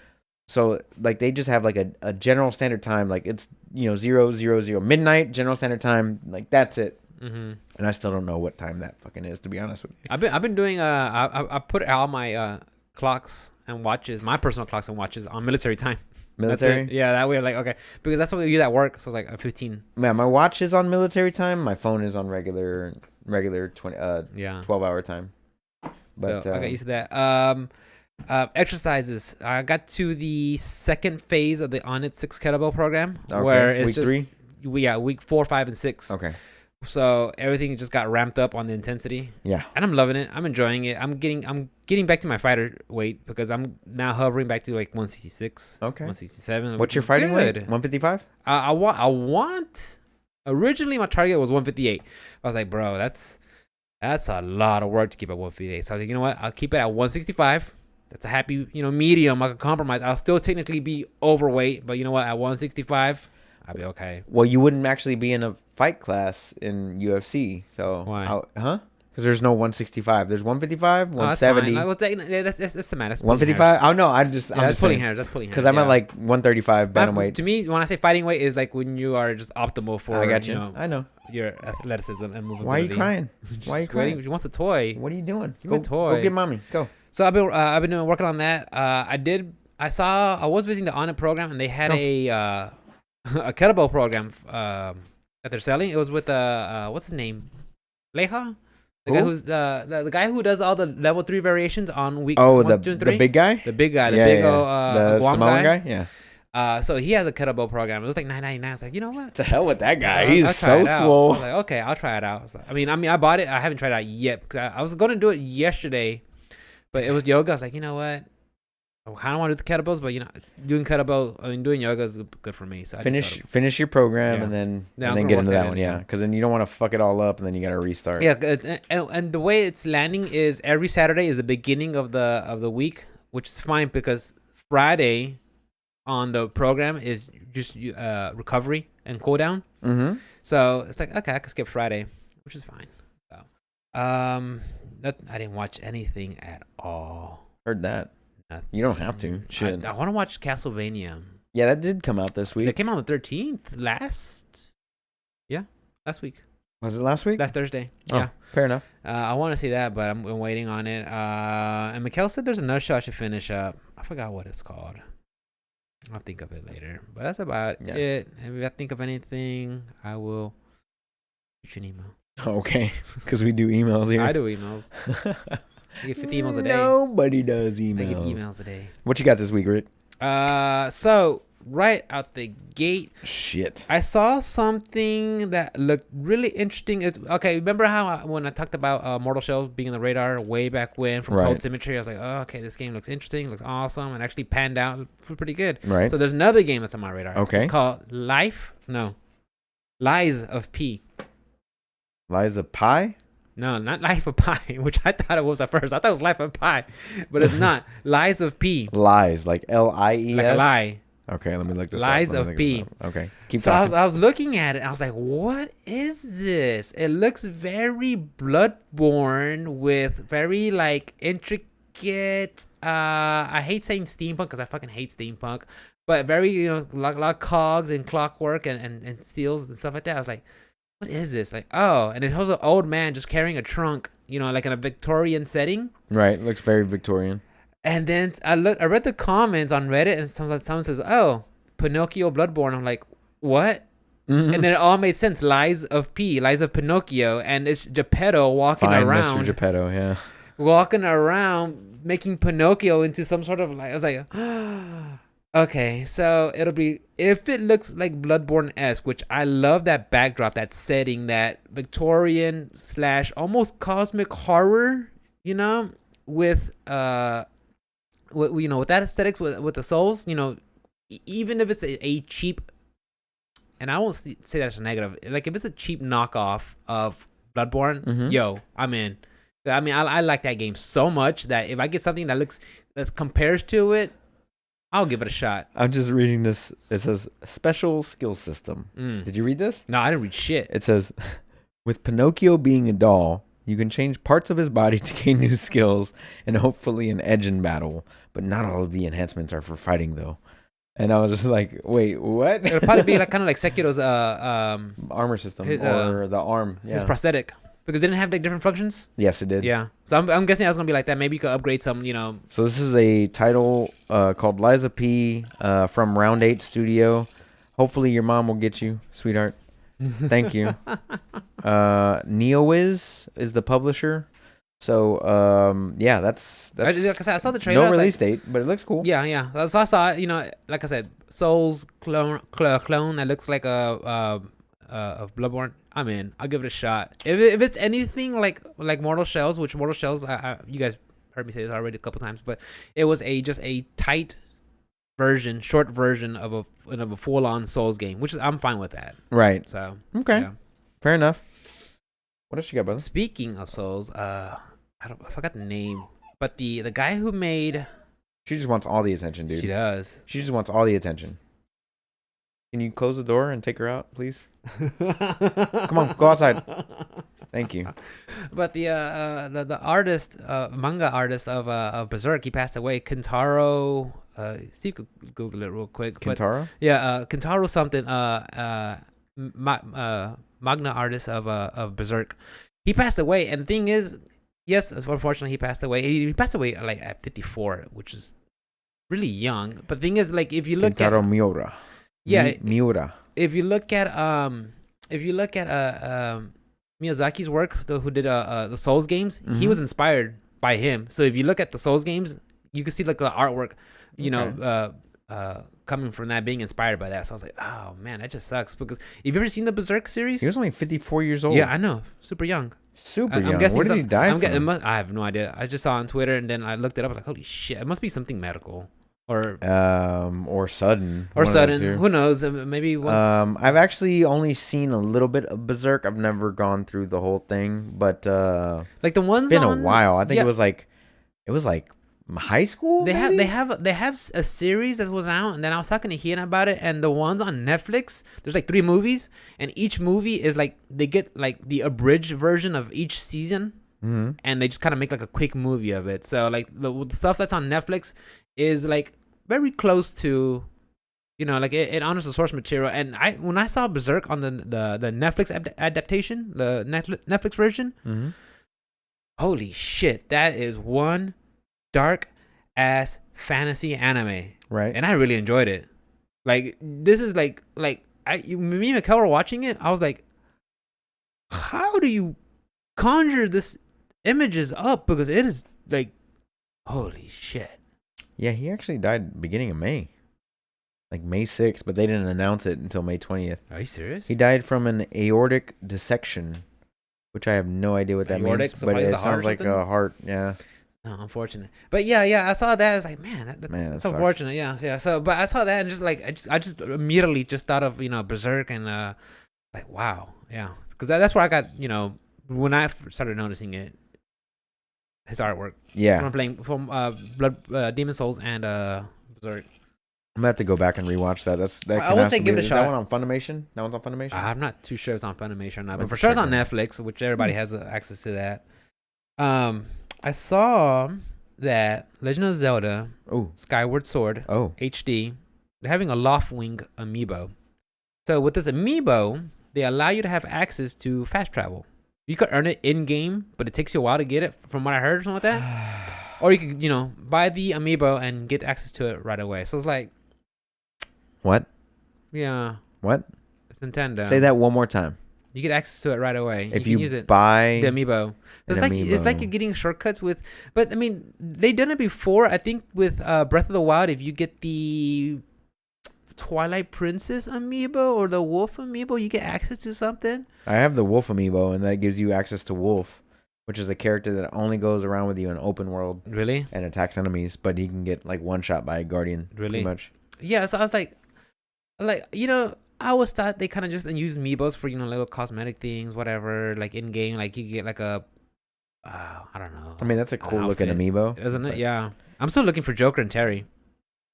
So like they just have like a general standard time, like it's 000 midnight general standard time, like that's it. And I still don't know what time that fucking is, to be honest with you. I've been doing I put all my clocks and watches, my personal clocks and watches, on military time. Military? Yeah, that way, like, okay, because that's what we use at work. So it's like 15. Man, my watch is on military time. My phone is on regular 12-hour time. But so I got used to that. Exercises. I got to the second phase of the On It 6 kettlebell program, where it's week 3. Week 4, 5, and 6. Okay. So everything just got ramped up on the intensity. Yeah. And I'm loving it. I'm enjoying it. I'm getting back to my fighter weight, because I'm now hovering back to like 166. Okay. 167. What's your fighting weight? 155? I want. Originally, my target was 158. I was like, bro, that's a lot of work to keep at 158. So I was like, you know what? I'll keep it at 165. That's a happy, medium. I can compromise. I'll still technically be overweight, but you know what? At 165, I'll be okay. Well, you wouldn't actually be in a fight class in UFC. So why? Because there's no 165. There's 155, 170. That's the matter. 155. Oh no, I'm just pulling hairs. That's pulling hairs. Because I'm at like 135 bantamweight. To me, when I say fighting weight, is like when you are just optimal for. I got you. I know your athleticism and movability. Why are you crying? Why are you crying? She wants a toy. What are you doing? Give me a toy. Go get mommy. Go. So I've been working on that. I was visiting the On It program, and they had a kettlebell program that they're selling. It was with what's his name? Leha? The guy who's the guy who does all the level 3 variations on weeks 1, 2, and 3. The big guy? The big guy. The the Guam Samoan guy? Yeah. So he has a kettlebell program. It was like $9.99. I was like, you know what? To hell with that guy. He's so swole. I was like, okay, I'll try it out. I mean, I bought it. I haven't tried it out yet, because I was going to do it yesterday, but it was yoga. I was like, you know what? I kind of want to do the kettlebells, but doing yoga is good for me. So finish your program and then get into that one. Yeah, because then you don't want to fuck it all up, and then you got to restart. Yeah, and the way it's landing is every Saturday is the beginning of the week, which is fine, because Friday on the program is just recovery and cool down. So it's like, okay, I could skip Friday, which is fine. So I didn't watch anything at all. Heard that. You don't have to. Shit. I want to watch Castlevania. Yeah, that did come out this week. It came out on the 13th. Last week. Was it last week? Last Thursday. Oh, yeah. Fair enough. I want to see that, but I'm waiting on it. And Mikkel said there's another show I should finish up. I forgot what it's called. I'll think of it later. But that's about it. If I think of anything, I will shoot you an email. Okay. Because we do emails here. I do emails. I get 50 emails a day. Nobody does emails. I get emails a day. What you got this week, Rick? So right out the gate, shit, I saw something that looked really interesting. Okay, remember how when I talked about Mortal Shell being on the radar way back when from Cold Symmetry, I was like, oh, okay, this game looks interesting, looks awesome, and actually panned out pretty good. Right. So there's another game that's on my radar. Okay. It's called Lies of P. Lies of Pi? No, not Life of Pi, which I thought it was at first. I thought it was Life of Pi, but it's not. Lies of P. Lies, like Lies? Like a lie. Okay, let me look this Lies up. of P. Okay, keep so talking. I was looking at it. I was like, what is this? It looks very Bloodborne with very, like, intricate... I hate saying steampunk because I fucking hate steampunk. But very, a lot of cogs and clockwork and steels and stuff like that. I was like... What is this? Like, oh, and it shows an old man just carrying a trunk, like in a Victorian setting. Right, looks very Victorian. And then I read the comments on Reddit, and someone says, "Oh, Pinocchio Bloodborne." I'm like, what? Mm-hmm. And then it all made sense. Lies of Pinocchio, and it's Geppetto walking around. Mr. Geppetto, yeah. Walking around, making Pinocchio into some sort of like. I was like, Okay, so it'll be if it looks like Bloodborne-esque, which I love that backdrop, that setting, that Victorian slash almost cosmic horror, you know, with with that aesthetics with the souls, even if it's a cheap, and I won't say that's a negative, like if it's a cheap knockoff of Bloodborne, yo, I'm in. I mean, I like that game so much that if I get something that compares to it, I'll give it a shot. I'm just reading this. It says special skill system. Did you read this? No, I didn't read shit. It says, with Pinocchio being a doll, you can change parts of his body to gain new skills and hopefully an edge in battle. But not all of the enhancements are for fighting, though. And I was just like, wait, what? It'll probably be like kind of like Sekiro's armor system or the arm. Yeah. His prosthetic. Because they didn't have like different functions. Yes, it did. Yeah. So I'm guessing that's gonna be like that. Maybe you could upgrade some, So this is a title called Liza P from Round 8 Studio. Hopefully your mom will get you, sweetheart. Thank you. NeoWiz is the publisher. So yeah, that's like I saw the trailer. No release date, but it looks cool. Yeah. So I saw it, like I said, Souls clone that looks like a of Bloodborne. I'm in. I'll give it a shot. If it's anything like Mortal Shells, which Mortal Shells, you guys heard me say this already a couple times, but it was just a tight version, short version of a full on Souls game, which I'm fine with that. Right. So okay, fair enough. What else you got, brother? Speaking of Souls, I forgot the name, but the guy who made. She just wants all the attention, dude. She does. She just wants all the attention. Can you close the door and take her out, please? Come on, go outside. Thank you. But the artist, manga artist of Berserk, he passed away. Kentaro. See if you could Google it real quick. Kentaro? Kentaro something. Manga artist of Berserk. He passed away, and the thing is, yes, unfortunately, he passed away. He passed away like at 54, which is really young. But the thing is, like, if you look Kentaro Miura. Yeah, Miura. If you look at Miyazaki's work, who did the Souls games, he was inspired by him. So if you look at the Souls games, you can see like the artwork, coming from that, being inspired by that. So I was like, oh man, that just sucks. Because have you ever seen the Berserk series? He was only 54 years old. Yeah, I know, super young. Super young. Where did he die from? I have no idea. I just saw on Twitter, and then I looked it up. I was like, holy shit, it must be something medical. Or sudden. Who knows? Maybe once. I've actually only seen a little bit of Berserk. I've never gone through the whole thing, but like the ones. It's been a while. I think it was like high school. They have a series that was out, and then I was talking to Ian about it. And the ones on Netflix, there's like 3 movies, and each movie is like they get like the abridged version of each season. And they just kind of make like a quick movie of it. So like the stuff that's on Netflix is like very close to, like it honors the source material. And when I saw Berserk on the Netflix adaptation, the Netflix version, holy shit, that is one dark ass fantasy anime, right? And I really enjoyed it. Like this is me and Mikkel were watching it. I was like, how do you conjure this images up? Because it is like, holy shit. Yeah, he actually died beginning of May. Like May 6th, but they didn't announce it until May 20th. Are you serious? He died from an aortic dissection, which I have no idea what that means. So but it sounds like a heart, yeah. Oh, unfortunate. But yeah, I saw that. I was like, man, that's unfortunate. Yeah. So, but I saw that and just like, I just immediately just thought of, Berserk and like, wow. Yeah. Because that's where I got, when I started noticing it. His artwork. Yeah. From Demon Souls and Berserk. I'm gonna have to go back and rewatch that. I would say give it a shot. That one on Funimation? That one's on Funimation? I'm not too sure if it's on Funimation or not, but for sure it's on Netflix, which everybody has access to that. I saw that Legend of Zelda Skyward Sword HD, they're having a Loftwing amiibo. So with this amiibo, they allow you to have access to fast travel. You could earn it in game, but it takes you a while to get it, from what I heard, or something like that. Or you could, buy the amiibo and get access to it right away. So it's like, what? Yeah. What? It's Nintendo. Say that one more time. You get access to it right away. If you you can use it. buy The amiibo. So it's like you're getting shortcuts with. But I mean, they done it before. I think with Breath of the Wild, if you get the Twilight Princess amiibo or the Wolf amiibo, you get access to something. I have the Wolf amiibo, and that gives you access to Wolf, which is a character that only goes around with you in open world. Really? And attacks enemies, but he can get like one shot by a guardian. Really? Pretty much. Yeah. So I was like, I always thought they kind of just use amiibos for little cosmetic things, whatever. Like in game, like you get like a, I don't know. I mean, that's a cool looking amiibo, isn't it? Yeah. I'm still looking for Joker and Terry.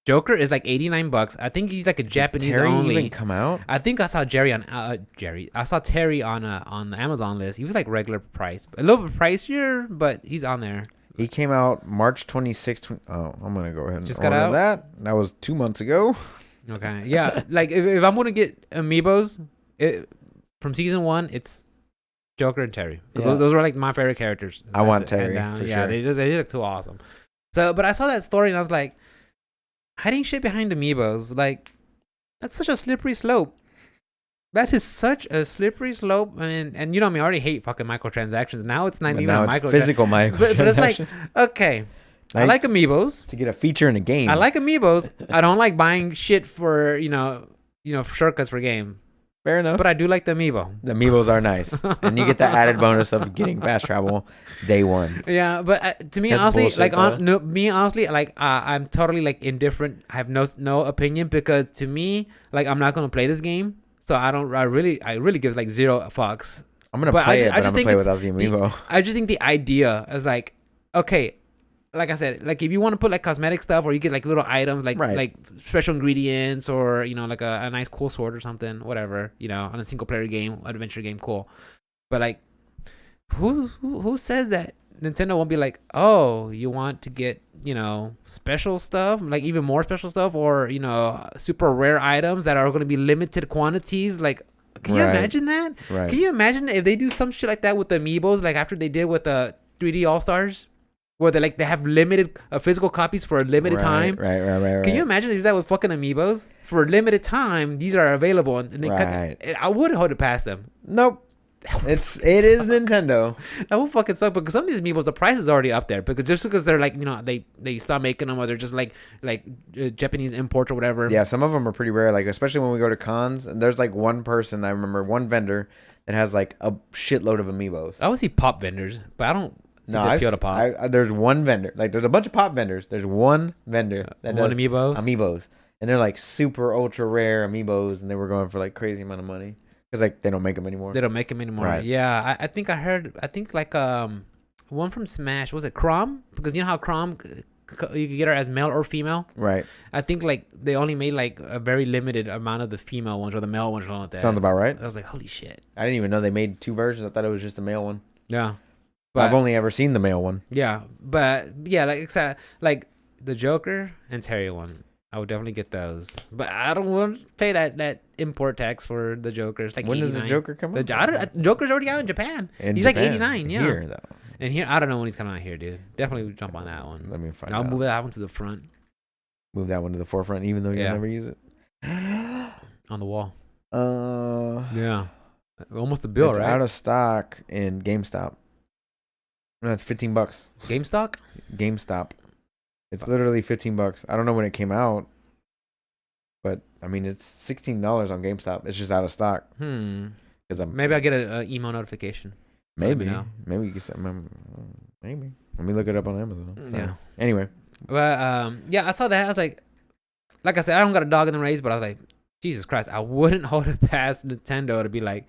Joker is like $89. I think he's like a Japanese Terry only. Even come out? I think I saw Jerry on I saw Terry on the Amazon list. He was like regular price, a little bit pricier, but he's on there. He came out March 26th. Oh, I'm gonna go ahead and just order got out. That was 2 months ago. Okay, yeah. Like if I'm gonna get amiibos, from season 1, it's Joker and Terry because those were like my favorite characters. I want Terry for sure. They look too awesome. So, but I saw that story and I was like, hiding shit behind amiibos, like that's such a slippery slope. That is such a slippery slope, and you know me, I already hate fucking microtransactions. Now it's not even a physical microtransactions. But it's like, okay, I like amiibos to get a feature in a game. I like amiibos. I don't like buying shit for shortcuts for game. Fair enough. But I do like the amiibo. The amiibos are nice, and you get the added bonus of getting fast travel day one. Yeah, but to me, That's honestly, bullshit, like I'm totally like indifferent. I have no opinion because to me, like I'm not gonna play this game, so I really gives like zero fucks. I'm gonna play it, but I'm gonna play without the amiibo. I just think the idea is like, okay, like I said, like if you want to put like cosmetic stuff or you get like little items like special ingredients or like a nice cool sword or something, whatever, on a single player game, adventure game, cool. But like who says that Nintendo won't be like, oh, you want to get special stuff, like even more special stuff, or super rare items that are going to be limited quantities? Like, can you imagine that? Right. Can you imagine if they do some shit like that with the amiibos, like after they did with the 3D All Stars? Where they have limited physical copies for a limited time. Right. Can you imagine they do that with fucking amiibos? For a limited time, these are available, and they I wouldn't hold it past them. Nope. It is Nintendo. That would fucking suck because some of these amiibos, the price is already up there because they're like they stop making them, or they're just like Japanese imports or whatever. Yeah, some of them are pretty rare. Like especially when we go to cons, and there's like one vendor that has like a shitload of amiibos. I always see pop vendors, but I don't. There's one vendor. Like there's a bunch of pop vendors. There's one vendor that does amiibos, and they're like super ultra rare amiibos, and they were going for like crazy amount of money because like they don't make them anymore. Right. Yeah, I think like one from Smash, was it Chrom? Because you know how Chrom, you could get her as male or female. Right. I think like they only made like a very limited amount of the female ones or the male ones or something like that. Sounds about right. I was like, holy shit. I didn't even know they made 2 versions. I thought it was just the male one. Yeah. But I've only ever seen the male one. Yeah, but yeah, like the Joker and Terry one, I would definitely get those. But I don't want to pay that import tax for the Jokers. Like when 89. does the Joker come out? Joker's already out in Japan. He's like 89. Yeah. Here though. And here, I don't know when he's coming out here, dude. Definitely jump on that one. Let me find out. out. I'll move that one to the front. Move that one to the forefront, even though you'll never use it. On the wall. Yeah. Almost the bill, it's right? Out of stock in GameStop. No, it's $15. GameStop. It's literally $15. I don't know when it came out, but I mean it's $16 on GameStop. It's just out of stock. Because maybe I'll get an email notification. Maybe you can send. Maybe. Let me look it up on Amazon. Yeah. Anyway. Well, yeah, I saw that. I was like I said, I don't got a dog in the race, but I was like, Jesus Christ, I wouldn't hold it past Nintendo to be like,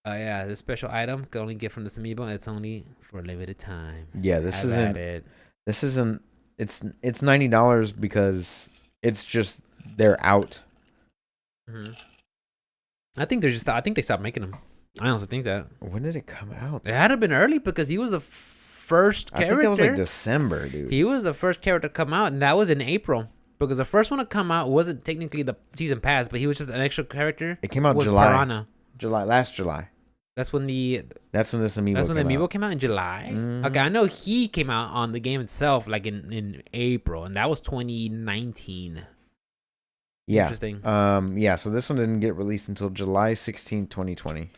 yeah, this special item can only get from this amiibo, and it's only for a limited time. Yeah, this isn't. It's $90 because it's just they're out. Mm-hmm. I think they stopped making them. I honestly think that. When did it come out? It had to have been early because he was the first character. I think that was like December, dude. He was the first character to come out, and that was in April. Because the first one to come out wasn't technically the season pass, but he was just an extra character. It came out July. Piranha. Last July. That's when this amiibo. That's when the amiibo came out in July. Mm-hmm. Okay, I know he came out on the game itself like in April, and that was 2019. Yeah. Interesting. Yeah. So this one didn't get released until July 16, 2020.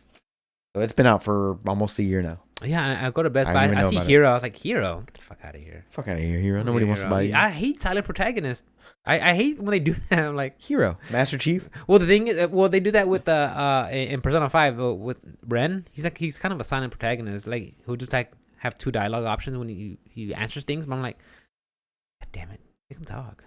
So it's been out for almost a year now. Yeah, I go to Best I Buy. didn't even I know see about it. Hero. I was like, Hero, get the fuck out of here. Fuck out of here, Hero. Nobody wants to buy you. I hate silent protagonist. I hate when they do that. I'm like, Hero, Master Chief. well, the thing is, they do that with in Persona 5 with Ren. He's kind of a silent protagonist, like who just like have 2 dialogue options when he answers things. But I'm like, God damn it, make him talk.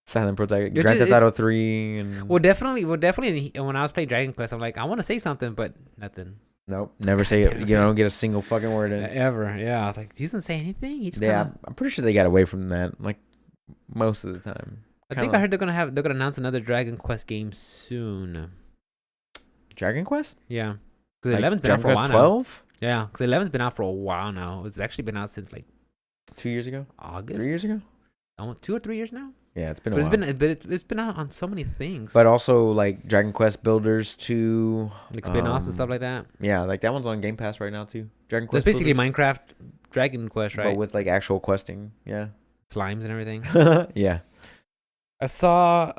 Silent protagonist. Grand Theft Auto 3. And... Well, definitely. When I was playing Dragon Quest, I'm like, I want to say something, but nothing. Nope, never say it. You don't get a single fucking word in. Ever. Yeah, I was like, he doesn't say anything. He just I'm pretty sure they got away from that, like most of the time. I think I heard they're gonna announce another Dragon Quest game soon. Dragon Quest? Yeah, because like 11's been out for a while 12? now. Yeah, because 11's been out for a while now. It's actually been out since like 2 years ago. August. 3 years ago. Almost 2 or 3 years now. Yeah, it's been a while. It's been out on so many things. But also like Dragon Quest Builders 2, like spin-offs and stuff like that. Yeah, like that one's on Game Pass right now too. Dragon Quest. That's basically Builders, Minecraft Dragon Quest, right? but with like actual questing. Yeah. Slimes and everything. Yeah. I saw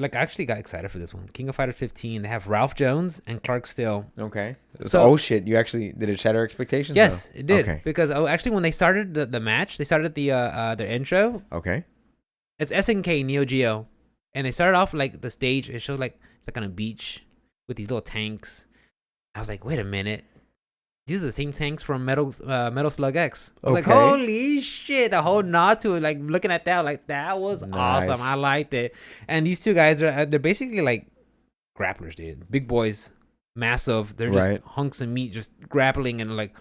I actually got excited for this one. King of Fighters 15. They have Ralph Jones and Clark Still. Okay. So, oh shit! You actually did it shatter expectations? Yes, though? it did. Okay. Because actually, when they started the match, they started their intro. Okay. It's SNK Neo Geo, and they started off like the stage. It shows like it's like on a beach with these little tanks. I was like, wait a minute. These are the same tanks from Metal Slug X. I was like, holy shit. The whole nod to it, like looking at that, like that was awesome. I liked it. And these two guys, they're basically like grapplers, dude. Big boys, massive. They're just hunks of meat, just grappling and like,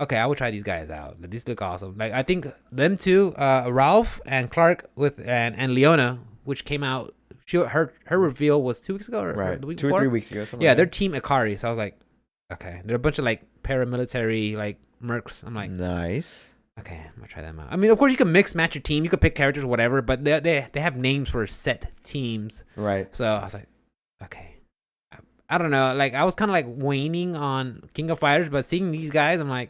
okay, I would try these guys out. These look awesome. Like I think them two, Ralph and Clark and Leona, which came out, her reveal was 2 weeks ago or the week 2 before? or 3 weeks ago. Yeah, they're Team Ikari. So I was like, okay, they're a bunch of like paramilitary like mercs. I'm like, nice. Okay, I'm gonna try them out. I mean, of course, you can mix match your team. You could pick characters, whatever. But they have names for set teams. Right. So I was like, okay, I don't know. Like I was kind of like waning on King of Fighters, but seeing these guys, I'm like,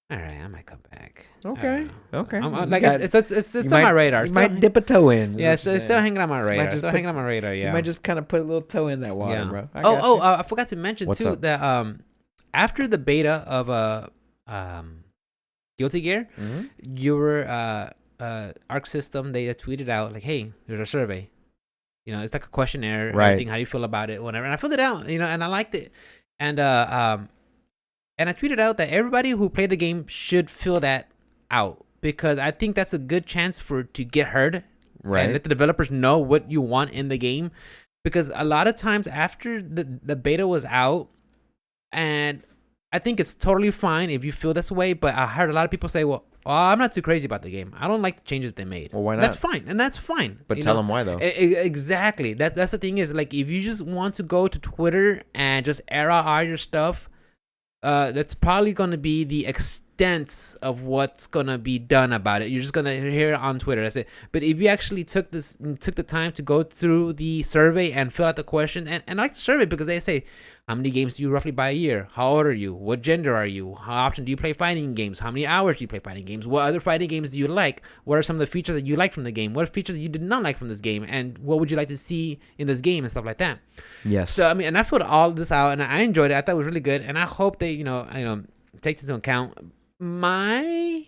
all right, I might come back. Okay. Okay. So like it's on my radar. You might dip a toe in. Yeah, it's still hanging on my radar. Still hanging on my radar. Yeah. You might just kind of put a little toe in that water, bro. I forgot to mention What's too up? that after the beta of Guilty Gear, your Arc System they tweeted out like, hey, there's a survey. You know, it's like a questionnaire. Right. Everything, how do you feel about it? Whatever. And I filled it out. You know, and I liked it. And I tweeted out that everybody who played the game should fill that out because I think that's a good chance to get heard. Right. And let the developers know what you want in the game. Because a lot of times after the beta was out, and I think it's totally fine if you feel this way, but I heard a lot of people say, well, I'm not too crazy about the game. I don't like the changes they made. Well, why not? That's fine. And that's fine. But tell them why, though. Exactly. That's the thing is, like, if you just want to go to Twitter and just air out all your stuff, that's probably going to be the extent of what's going to be done about it. You're just going to hear it on Twitter. That's it. But if you actually took the time to go through the survey and fill out the question, and I like the survey because they say, how many games do you roughly buy a year? How old are you? What gender are you? How often do you play fighting games? How many hours do you play fighting games? What other fighting games do you like? What are some of the features that you like from the game? What are features you did not like from this game? And what would you like to see in this game and stuff like that? Yes. So, I mean, and I filled all this out, and I enjoyed it. I thought it was really good, and I hope they, take this into account. My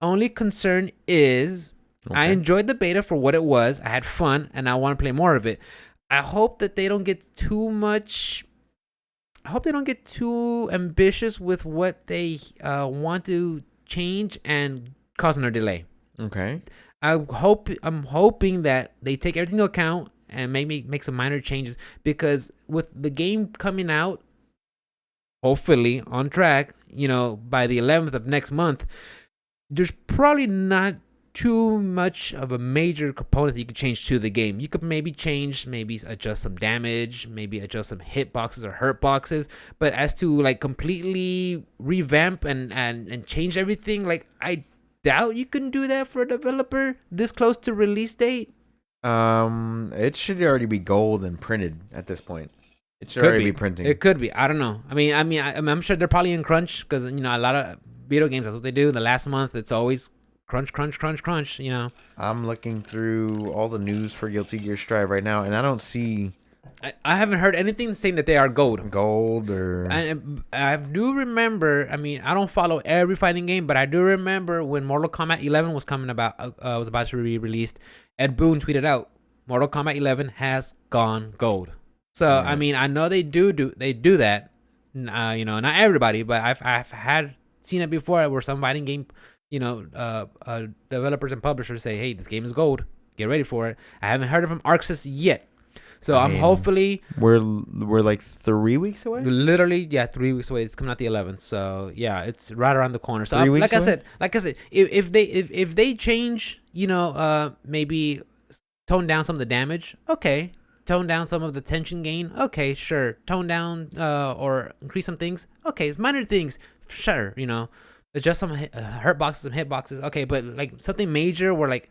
only concern is I enjoyed the beta for what it was. I had fun, and I want to play more of it. I hope that they don't get too much... I hope they don't get too ambitious with what they want to change and cause another delay. Okay. I'm hoping that they take everything into account and maybe make some minor changes because with the game coming out, hopefully on track, by the 11th of next month, there's probably not too much of a major component that you could change to the game. You could maybe adjust some damage, maybe adjust some hit boxes or hurt boxes, but as to like completely revamp and change everything, like I doubt you can do that for a developer this close to release date. It should already be gold and printed at this point. It should already be printing. It could be. I don't know. I'm sure they're probably in crunch because a lot of video games, that's what they do. The last month, it's always crunch. I'm looking through all the news for Guilty Gear Strive right now, and I don't see I haven't heard anything saying that they are gold. Gold or And I do remember. I mean, I don't follow every fighting game, but I do remember when Mortal Kombat 11 was was about to be released. Ed Boon tweeted out, "Mortal Kombat 11 has gone gold." So Right. I mean, I know they do that. Not everybody, but I've had seen it before where some fighting game, developers and publishers say, "Hey, this game is gold. Get ready for it." I haven't heard it from Arc Sys yet. So I'm hopefully we're like 3 weeks away. literally 3 weeks away. It's coming out the 11th. So yeah, it's right around the corner. So 3 weeks like I said, if they change, maybe tone down some of the damage, okay. Tone down some of the tension gain, okay, sure. Tone down or increase some things, okay. Minor things, sure. Adjust some hurt boxes, some hit boxes, okay. But like something major where like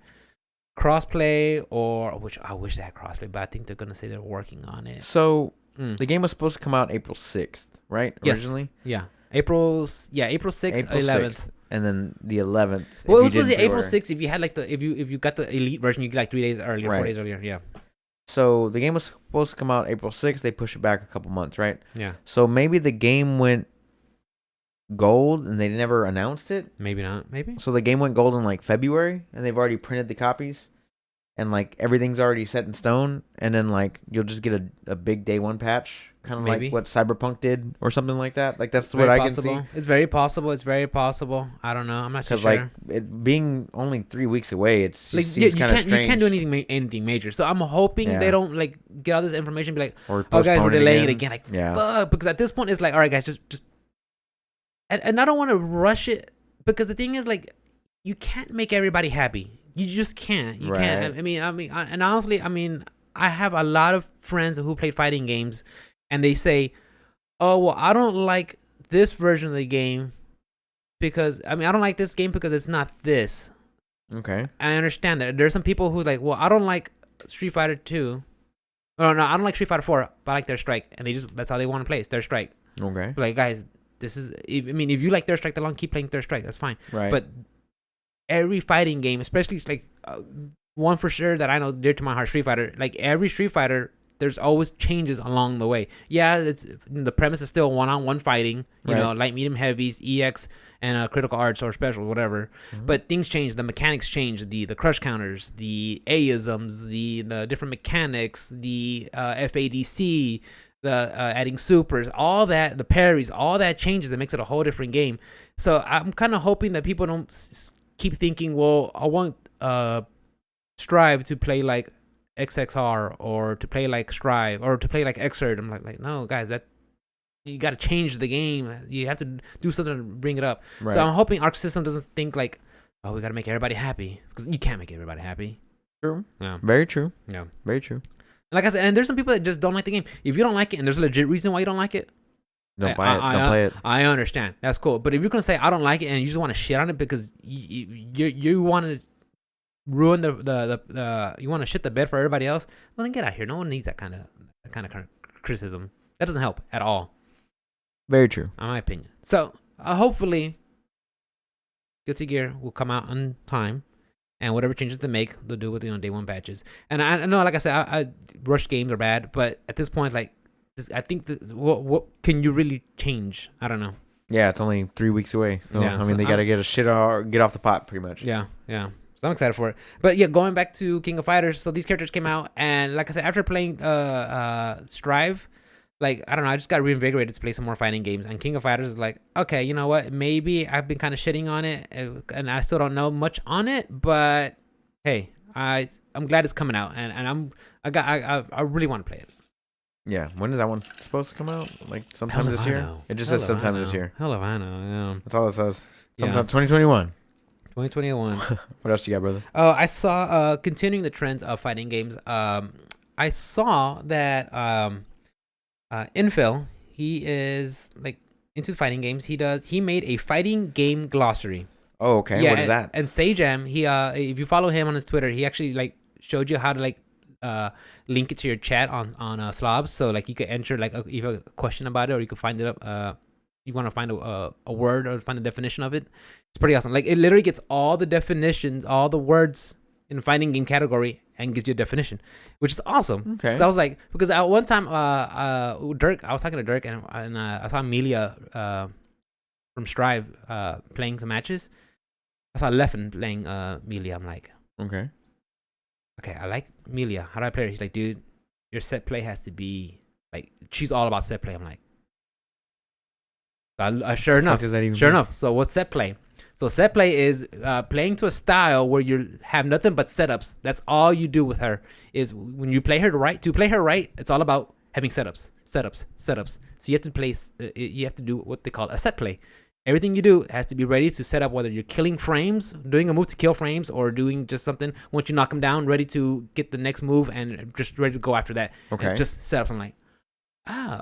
crossplay, or which I wish they had crossplay, but I think they're gonna say they're working on it. So the game was supposed to come out April 6th, right? Yes. Originally. Yeah. April 6th, 11th. And then the 11th. Well, it was supposed to be April 6th if you had like if you got the elite version, you get like 3 days earlier, Right. 4 days earlier. Yeah. So the game was supposed to come out April 6th. They pushed it back a couple months, right? Yeah. So maybe the game went gold and they never announced it. Maybe not. Maybe. So the game went gold in like February and they've already printed the copies and like everything's already set in stone. And then like you'll just get a big day one patch, kind of like what Cyberpunk did or something like that. Like that's what I can see. It's very possible. It's very possible. I don't know. I'm not too sure. Because like it being only 3 weeks away, it's like seems kind of strange. You can't do anything major. So I'm hoping they don't like get all this information and be like, or oh guys, we're delaying it again. Like yeah. Fuck. Because at this point it's like, all right guys, just and I don't want to rush it, because the thing is like you can't make everybody happy. You just can't. You can't. I mean, and honestly, I have a lot of friends who play fighting games, and they say, "Oh, well, I don't like this version of the game because I don't like this game because it's not this." Okay. I understand that. There's some people who's like, "Well, I don't like Street Fighter 2. Oh no, I don't like Street Fighter 4, but I like Third Strike," and that's how they want to play. It's Third Strike. Okay. But like, guys, this is. If you like Third Strike, keep playing Third Strike. That's fine. Right. But every fighting game, especially like one for sure that I know dear to my heart, Street Fighter. Like every Street Fighter, there's always changes along the way. Yeah, it's the premise is still one-on-one fighting. You know, light, medium, heavies, EX, and critical arts or special, whatever. Mm-hmm. But things change. The mechanics change. The crush counters, the A-isms, the different mechanics, the FADC, the adding supers, all that, the parries, all that changes. It makes it a whole different game. So I'm kind of hoping that people don't keep thinking, well, I want Strive to play like XXR or to play like Strive or to play like Xrd. I'm like no, guys, that you got to change the game. You have to do something to bring it up. Right. So I'm hoping Arc System doesn't think like, oh, we got to make everybody happy, because you can't make everybody happy. True. Yeah. Very true. Yeah. Very true. And like I said, and there's some people that just don't like the game. If you don't like it and there's a legit reason why you don't like it, don't buy it. Don't play it. I understand. That's cool. But if you're gonna say I don't like it and you just want to shit on it because you want to ruin the you want to shit the bed for everybody else, well then get out of here. No one needs that kind of criticism. That doesn't help at all. Very true. In my opinion. So hopefully, Guilty Gear will come out on time, and whatever changes they make, they'll do with day one patches. And I know, like I said, I rush games are bad, but at this point, like, I think what can you really change? I don't know. Yeah, it's only 3 weeks away. So yeah, they gotta get off the pot, pretty much. Yeah, yeah. So I'm excited for it. But yeah, going back to King of Fighters, so these characters came out, and like I said, after playing Strive, like, I don't know, I just got reinvigorated to play some more fighting games. And King of Fighters is like, okay, you know what? Maybe I've been kind of shitting on it, and I still don't know much on it. But hey, I'm glad it's coming out, and I really want to play it. Yeah, when is that one supposed to come out? Like sometime this year? It just says sometime this year. Hell if I know. Yeah, that's all it says. Sometime 2021. 2021. What else you got, brother? Oh, I saw continuing the trends of fighting games. I saw that Infil, he is like into fighting games. He made a fighting game glossary. Oh, okay. Yeah, what is that? And Sajam, he if you follow him on his Twitter, he actually like showed you how to like link it to your chat on Slobs. So like you could enter like you have a question about it, or you could find it up. You want to find a word or find the definition of it. It's pretty awesome. Like it literally gets all the definitions, all the words in fighting game category and gives you a definition, which is awesome. Okay. So I was like, because at one time, Dirk, I was talking to Dirk and I saw Amelia from Strive playing some matches. I saw Leffen playing Amelia. I'm like, okay, I like Amelia. How do I play her? He's like, dude, your set play has to be like, she's all about set play. I'm like, sure enough. So what's set play? So set play is playing to a style where you have nothing but setups. That's all you do with her. Is when you play her right. To play her right, it's all about having setups. So you have to place. You have to do what they call a set play. Everything you do has to be ready to set up, whether you're killing frames, doing a move to kill frames, or doing just something. Once you knock them down, ready to get the next move and just ready to go after that. Okay. And just setups. I'm like,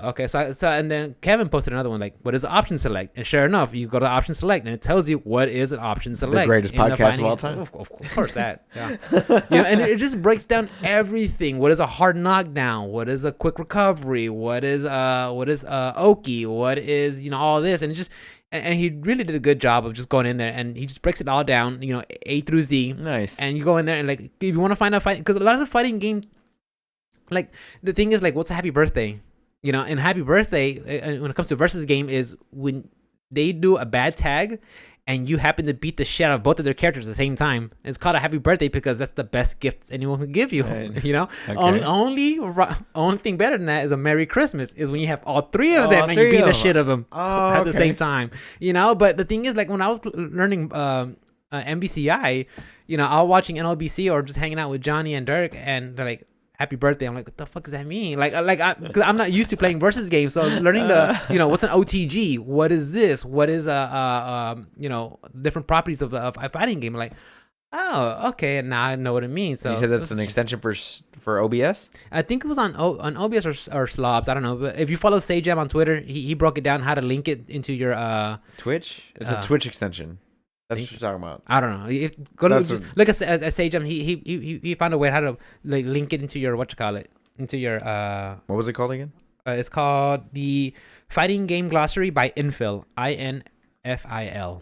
okay. So and then Kevin posted another one like, what is option select? And sure enough, you go to option select and it tells you what is an option select. The greatest podcast of all time. Of course that. Yeah. And it just breaks down everything. What is a hard knockdown? What is a quick recovery? What is Oki? What is all this? And it just. And he really did a good job of just going in there, and he just breaks it all down, A through Z. Nice. And you go in there, and like, if you want to find out fight, because a lot of the fighting game, like, the thing is, like, what's a happy birthday? And happy birthday, when it comes to versus game, is when they do a bad tag, and you happen to beat the shit out of both of their characters at the same time. It's called a happy birthday because that's the best gift anyone can give you. Right. Okay. Only thing better than that is a Merry Christmas is when you have all three of them and you beat the shit of them at the same time. But the thing is, like, when I was learning MBCI, I was watching NLBC or just hanging out with Johnny and Dirk, and they're like, happy birthday. I'm like, what the fuck does that mean? Because I'm not used to playing versus games. So learning what's an OTG? What is this? What is different properties of a fighting game? I'm like, oh, okay. And now I know what it means. So you said that's an extension for OBS? I think it was on OBS or Slobs. I don't know. But if you follow Sajam on Twitter, he broke it down how to link it into your Twitch. It's a Twitch extension. That's what you're talking about. I don't know. Look at Sajam. He found a way how to like link it into your into your what was it called again? It's called the Fighting Game Glossary by Infil. INFIL.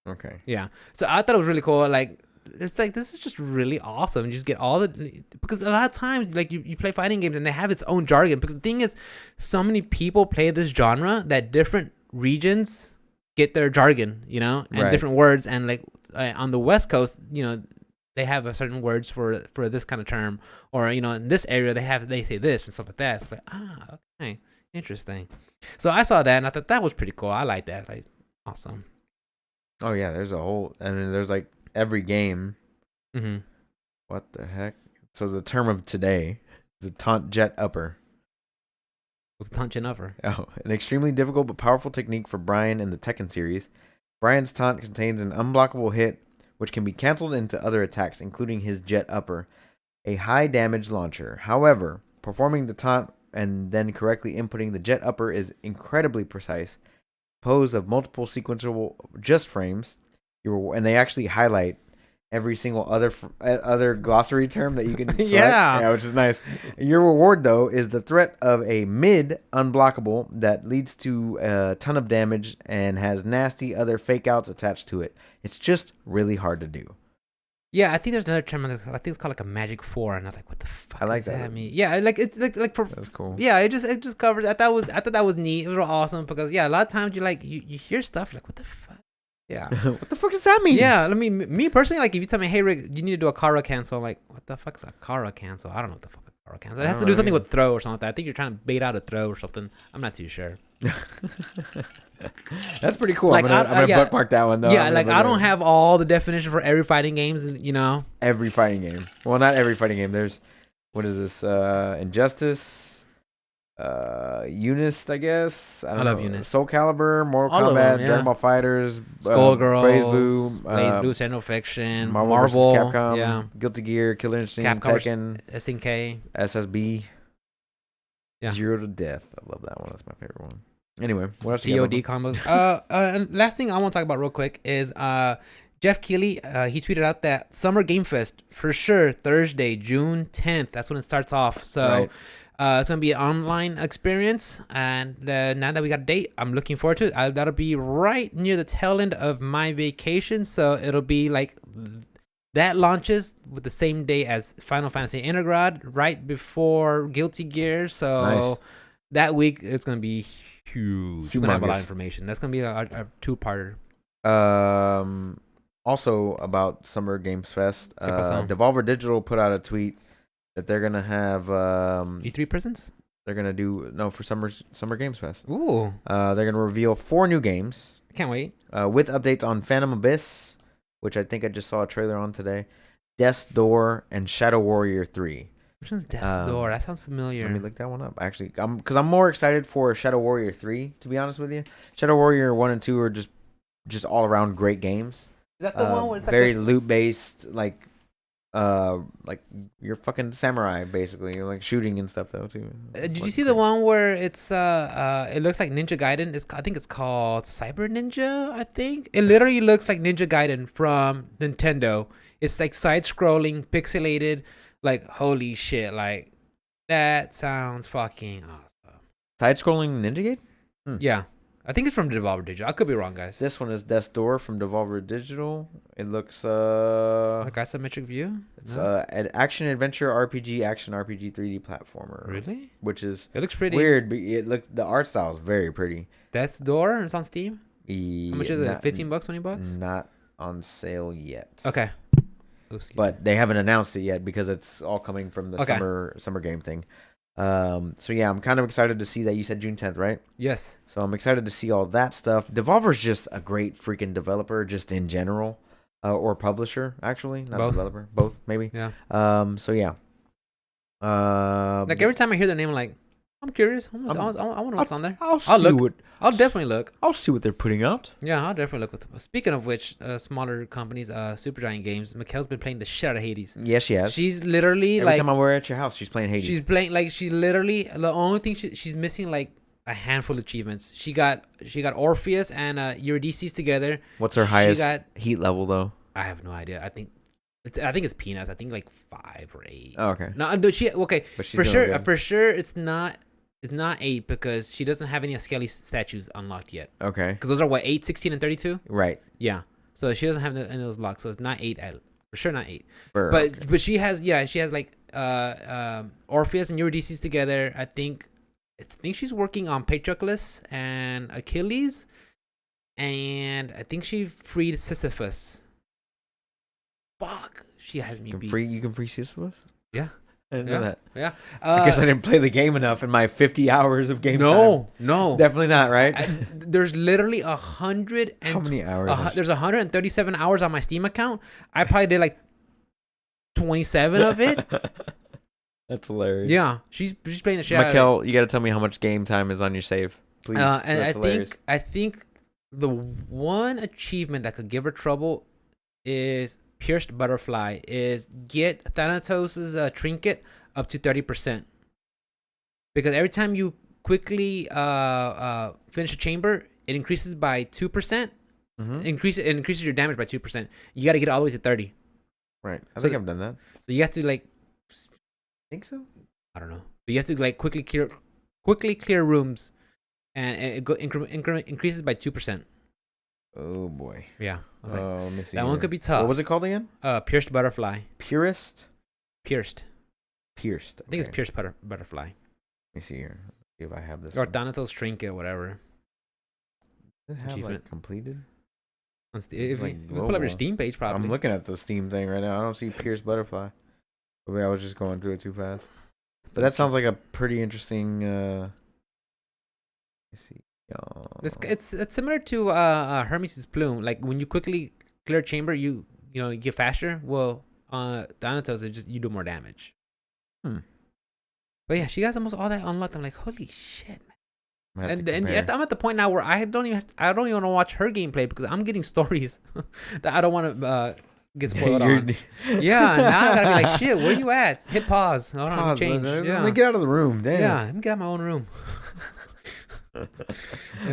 Okay. Yeah. So I thought it was really cool. Like, it's like, this is just really awesome. You just get all because a lot of times, like, you play fighting games and they have its own jargon. Because the thing is, so many people play this genre that different regions get their jargon, and right. Different words, and like on the West Coast, they have a certain words for this kind of term, or in this area they say this and stuff like that. It's like, okay, interesting. So I saw that and I thought that was pretty cool. I like that, like, awesome. Oh yeah, there's there's like every game. Mm-hmm. What the heck? So the term of today is a taunt jet upper. What's the taunt jet upper? Oh, an extremely difficult but powerful technique for Brian in the Tekken series. Brian's taunt contains an unblockable hit, which can be cancelled into other attacks, including his jet upper, a high damage launcher. However, performing the taunt and then correctly inputting the jet upper is incredibly precise, composed of multiple sequential just frames, and they actually highlight every single other glossary term that you can select. Yeah, which is nice. Your reward, though, is the threat of a mid unblockable that leads to a ton of damage and has nasty other fake outs attached to it. It's just really hard to do. Yeah, I think there's another term. I think it's called like a magic 4, and I was like, "What the fuck?" I like does that. mean? Yeah, like it's like for. That's cool. Yeah, it just covers. I thought that was neat. It was real awesome because a lot of times you hear stuff like, "What the fuck." Yeah. What the fuck does that mean? Yeah, I mean, me personally, like, if you tell me, hey, Rick, you need to do a Kara cancel, I'm like, what the fuck's a Kara cancel? I don't know what the fuck a Kara cancel. It has to do something with throw or something like that. I think you're trying to bait out a throw or something. I'm not too sure. That's pretty cool. Like, I'm gonna bookmark that one though. Yeah, like, I don't have all the definition for every fighting games, and every fighting game. Well, not every fighting game. There's, what is this? Injustice. Eunice, I guess. I love Eunice. Soul Calibur, Mortal Kombat, Dragon Ball Fighters, Skullgirls, BlazBlue, Central Fiction, Marvel, Capcom, Guilty Gear, Killer Instinct, Tekken, SNK, SSB, Zero to Death. I love that one. That's my favorite one. Anyway, what else? COD combos. And last thing I want to talk about real quick is Jeff Keighley. He tweeted out that Summer Game Fest for sure Thursday, June 10th. That's when it starts off. So. Right. It's going to be an online experience, and now that we got a date, I'm looking forward to it. That'll be right near the tail end of my vacation, so it'll be like That launches with the same day as Final Fantasy Intergrad, right before Guilty Gear. So Nice. that week it's gonna be huge. We're gonna have a lot of Humongous. information. That's gonna be a two-parter. Also about Summer Games Fest, ¿Qué pasó? Devolver Digital put out a tweet that they're gonna have E3 presents? they're gonna do for Summer Games Fest. Ooh, They're gonna reveal 4 new games can't wait. with updates on Phantom Abyss, which I think I just saw a trailer on today, Death's Door, and Shadow Warrior 3. Which one's Death's Door? That sounds familiar. Let me look that one up. Actually, because I'm more excited for Shadow Warrior 3, to be honest with you. Shadow Warrior 1 and 2 are just all around great games. Is that the one where it's like very this- loot based, like you're fucking samurai basically, you're like shooting and stuff though too. did you see the one where it's it looks like Ninja Gaiden? I think it's called Cyber Ninja. I think it literally looks like Ninja Gaiden from Nintendo. It's like side scrolling, pixelated. Like holy shit! Like that sounds fucking awesome. Side scrolling Ninja Gate? Yeah, I think it's from Devolver Digital. I could be wrong, guys. This one is Death's Door from Devolver Digital. It looks Like isometric view. it's No? an action adventure action RPG 3D platformer. Really? Which is It looks pretty. weird, but the art style is very pretty. Death's Door. It's on Steam. How much is it? Not- $15, $20? Not on sale yet. Okay. Oops, But they haven't announced it yet because it's all coming from the Okay. summer game thing. So yeah, I'm kind of excited to see that. You said June 10th, right? yes. So I'm excited to see all that stuff. Devolver's just a great freaking developer, just in general, or publisher actually, not Both. developer, both maybe. Yeah. So yeah. Like every time I hear the name, I'm like, I'm curious. I want to know what's on there. I'll look. I'll definitely look. I'll see what they're putting out. Yeah, I'll definitely look. Speaking of which, smaller companies, Supergiant Games, Mikkel's been playing the shit out of Hades. Yes, she has. She's literally Every like, time we're at your house, she's playing Hades. she's playing like she literally the only thing she's missing like a handful of achievements. She got Orpheus and Eurydice together. What's her she highest got- heat level though? I have no idea. I think it's peanuts. I think like 5 or 8. Oh, okay. No, she okay. But she's For doing sure, good. for sure, it's not 8 because she doesn't have any Skelly statues unlocked yet. Okay. Because those are what 8, 16, and 32. Right. Yeah, so she doesn't have any of those locked. So it's not 8 for sure, not 8. For- But okay. but she has like Orpheus and Eurydice together. I think she's working on Patroclus and Achilles, and I think she freed Sisyphus. Fuck, she has me beat. You can free Sisyphus? Yeah. I didn't know that. Yeah. I guess I didn't play the game enough in my 50 hours of game time. No. Definitely not, right? There's literally 100 and How many hours? there's 137 hours on my Steam account. I probably did like 27 of it. That's hilarious. Yeah, she's playing the shit out of it. Mikkel, you got to tell me how much game time is on your save, please. And That's hilarious. I think the one achievement that could give her trouble is Pierced Butterfly. Is get Thanatos' trinket up to 30%. Because every time you quickly finish a chamber, it increases by 2%. Mhm. It increases your damage by 2%. You got to get it all the way to 30. Right. I So think the- I've done that. So you have to like, Think so? I don't know, but you have to like quickly clear rooms, and it increases by 2%. Oh boy. Yeah, I was like, Let me see. that one here. could be tough. What was it called again? Pierced Butterfly. Pierced. Pierced. Pierced. I think it's Okay. Pierced Butterfly. Let me see here. See if I have this. Or one. Thanatos trinket, whatever. Does it have achievement. like completed? If like you pull up your global. Steam page, probably. I'm looking at the Steam thing right now. I don't see Pierced Butterfly. Maybe I was just going through it too fast. But that sounds like a pretty interesting. Let me see. It's similar to Hermes' plume. Like when you quickly clear a chamber, you get faster. Well, Thanatos, you do more damage. Hmm. But yeah, she has almost all that unlocked. I'm like, holy shit, man. I'm And I'm at the point now where I don't even want to watch her gameplay because I'm getting stories that I don't want to get spoiled on. Yeah, now I gotta be like, shit, where you at? Hit pause. Hold on, change. Let me get out of the room. Damn. Yeah, let me get out of my own room. Yeah.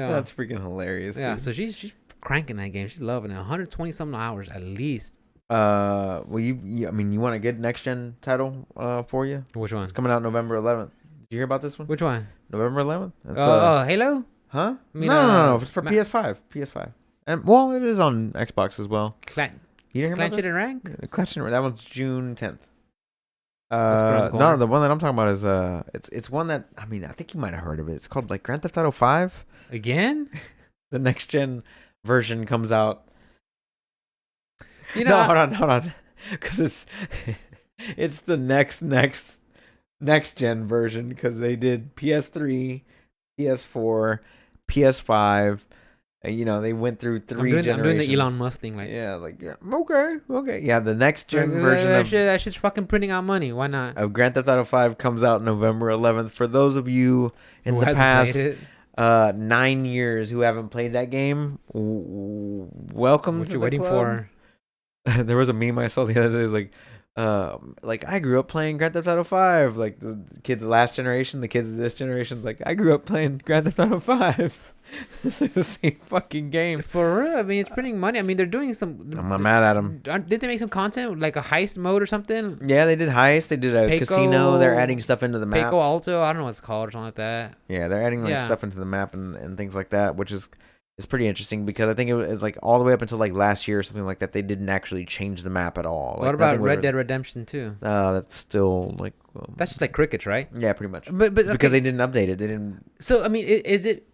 That's freaking hilarious. Yeah, dude. so she's cranking that game. She's loving it. 120 something hours at least. Well, you I mean, you want a good next gen title for you? Which one? It's coming out November 11th. Did you hear about this one? Which one? November 11th. It's, Halo? huh? I mean, no. It's for PS5. PS5. And well, it is on Xbox as well. You didn't hear Clench about it this? in rank? Clench it. That one's June 10th. That's around the No, corner. the one that I'm talking about is it's one that I mean I think you might have heard of it. It's called like Grand Theft Auto 5. Again? The next gen version comes out. You know, Hold on, because it's the next gen version because they did PS3, PS4, PS5. And, you know, they went through three generations. I'm doing the Elon Musk thing, like, Yeah, like yeah, okay, yeah. The next gen like, version that shit's fucking printing out money. Why not? of Grand Theft Auto 5 comes out November 11th. For those of you in Who the hasn't past played it? 9 years who haven't played that game, welcome What to you the waiting club. for? There was a meme I saw the other day. It's like I grew up playing Grand Theft Auto 5. Like the kids of the last generation, the kids of this generation's like I grew up playing Grand Theft Auto 5. It's like the same fucking game. For real, I mean, it's printing money. I mean, they're doing some. I'm not mad at them. Did they make some content like a heist mode or something? Yeah, they did heist. They did a Payco- casino. They're adding stuff into the map. Payco Alto, I don't know what it's called or something like that. Yeah, they're adding like Yeah. stuff into the map and things like that, which is pretty interesting because I think it was like all the way up until like last year or something like that. They didn't actually change the map at all. What Like, about nothing was Red really- Dead Redemption 2? That's still like That's just like crickets, right? yeah, pretty much. But Because okay. they didn't update it. They didn't. So I mean, is it?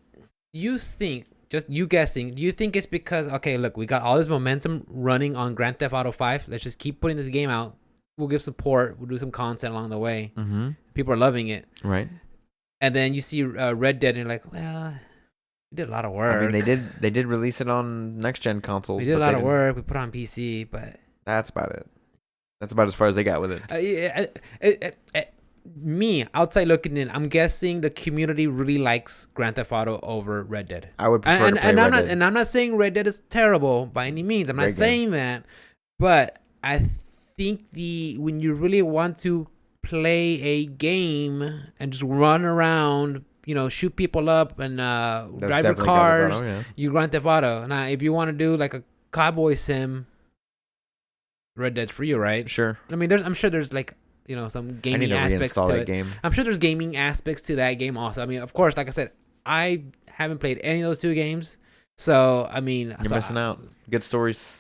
You think? Just you guessing? Do you think it's because okay, look, we got all this momentum running on Grand Theft Auto 5. Let's just keep putting this game out. We'll give support. We'll do some content along the way. Mm-hmm. People are loving it. Right. And then you see Red Dead, and you're like, well, we did a lot of work. I mean, they did release it on next gen consoles. We did a but lot they of didn't- work. We put it on PC, but That's about it. That's about as far as they got with it. me outside looking in, I'm guessing the community really likes Grand Theft Auto over Red Dead. I would prefer And, to play and I'm Red not Dead. and I'm not saying Red Dead is terrible by any means. I'm not Great game. saying that, but I think when you really want to play a game and just run around, you know, shoot people up and That's drive your definitely Grand Theft cars, Auto, yeah. you Grand Theft Auto. Now, if you want to do like a cowboy sim, Red Dead's for you, right? Sure. I mean, I'm sure there's like, you know, some I need gaming to aspects reinstall to that it. game. I'm sure there's gaming aspects to that game also. I mean, of course, like I said, I haven't played any of those two games, so I mean, You're missing out. Good stories.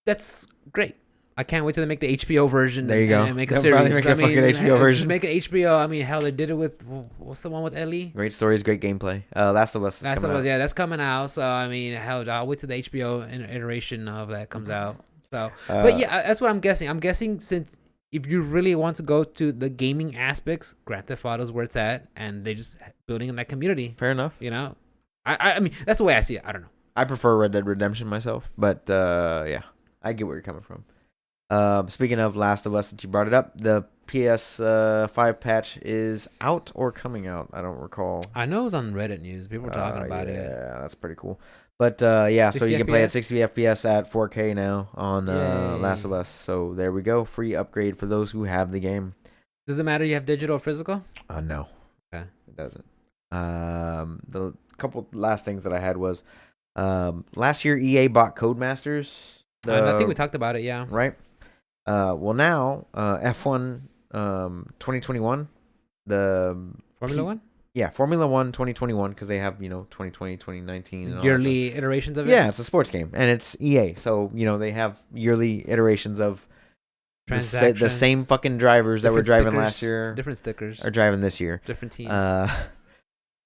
That's great. I can't wait till they make the HBO version. There you go. And make a They'll series. probably make a I mean, fucking HBO version. Just make an HBO. I mean, hell, they did it with what's the one with Ellie? Great stories, great gameplay. Last of Us is That's coming out. yeah, that's coming out. So I mean, hell, I'll wait till the HBO iteration of that comes out. So, but yeah, that's what I'm guessing. I'm guessing since if you really want to go to the gaming aspects, Grand Theft Auto is where it's at, and they just building in that community. Fair enough. You know, I mean that's the way I see it. I don't know. I prefer Red Dead Redemption myself, but yeah, I get where you're coming from. Speaking of Last of Us, since you brought it up, the PS5 patch is out or coming out. I don't recall. I know it was on Reddit news. People were talking about it. Yeah, that's pretty cool. But yeah, so 60 you can play at FPS? 60 FPS at 4K now on Yay. Last of Us. So there we go. Free upgrade for those who have the game. Does it matter you have digital or physical? No. Okay. It doesn't. The couple last things that I had was last year EA bought Codemasters. I think we talked about it. Yeah. Right. Well, now F1 2021, the Formula One. yeah, Formula 1 2021, because they have 2020, 2019 and all that Yearly iterations of it. yeah, it's a sports game and it's EA, so they have yearly iterations of the Transactions, same fucking drivers that were different driving stickers, last year Different stickers. are driving this year. Different teams.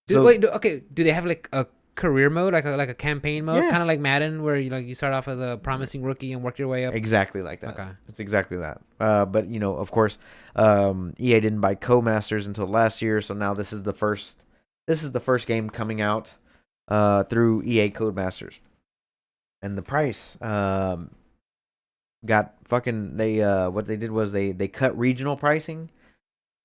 So okay. Do they have like a career mode, like a campaign mode, Yeah. kind of like Madden, where you start off as a promising rookie and work your way up? exactly like that. Okay. It's exactly that. But of course, EA didn't buy Codemasters until last year, so now this is the first game coming out through EA Codemasters. And the price got fucking what they did was they cut regional pricing.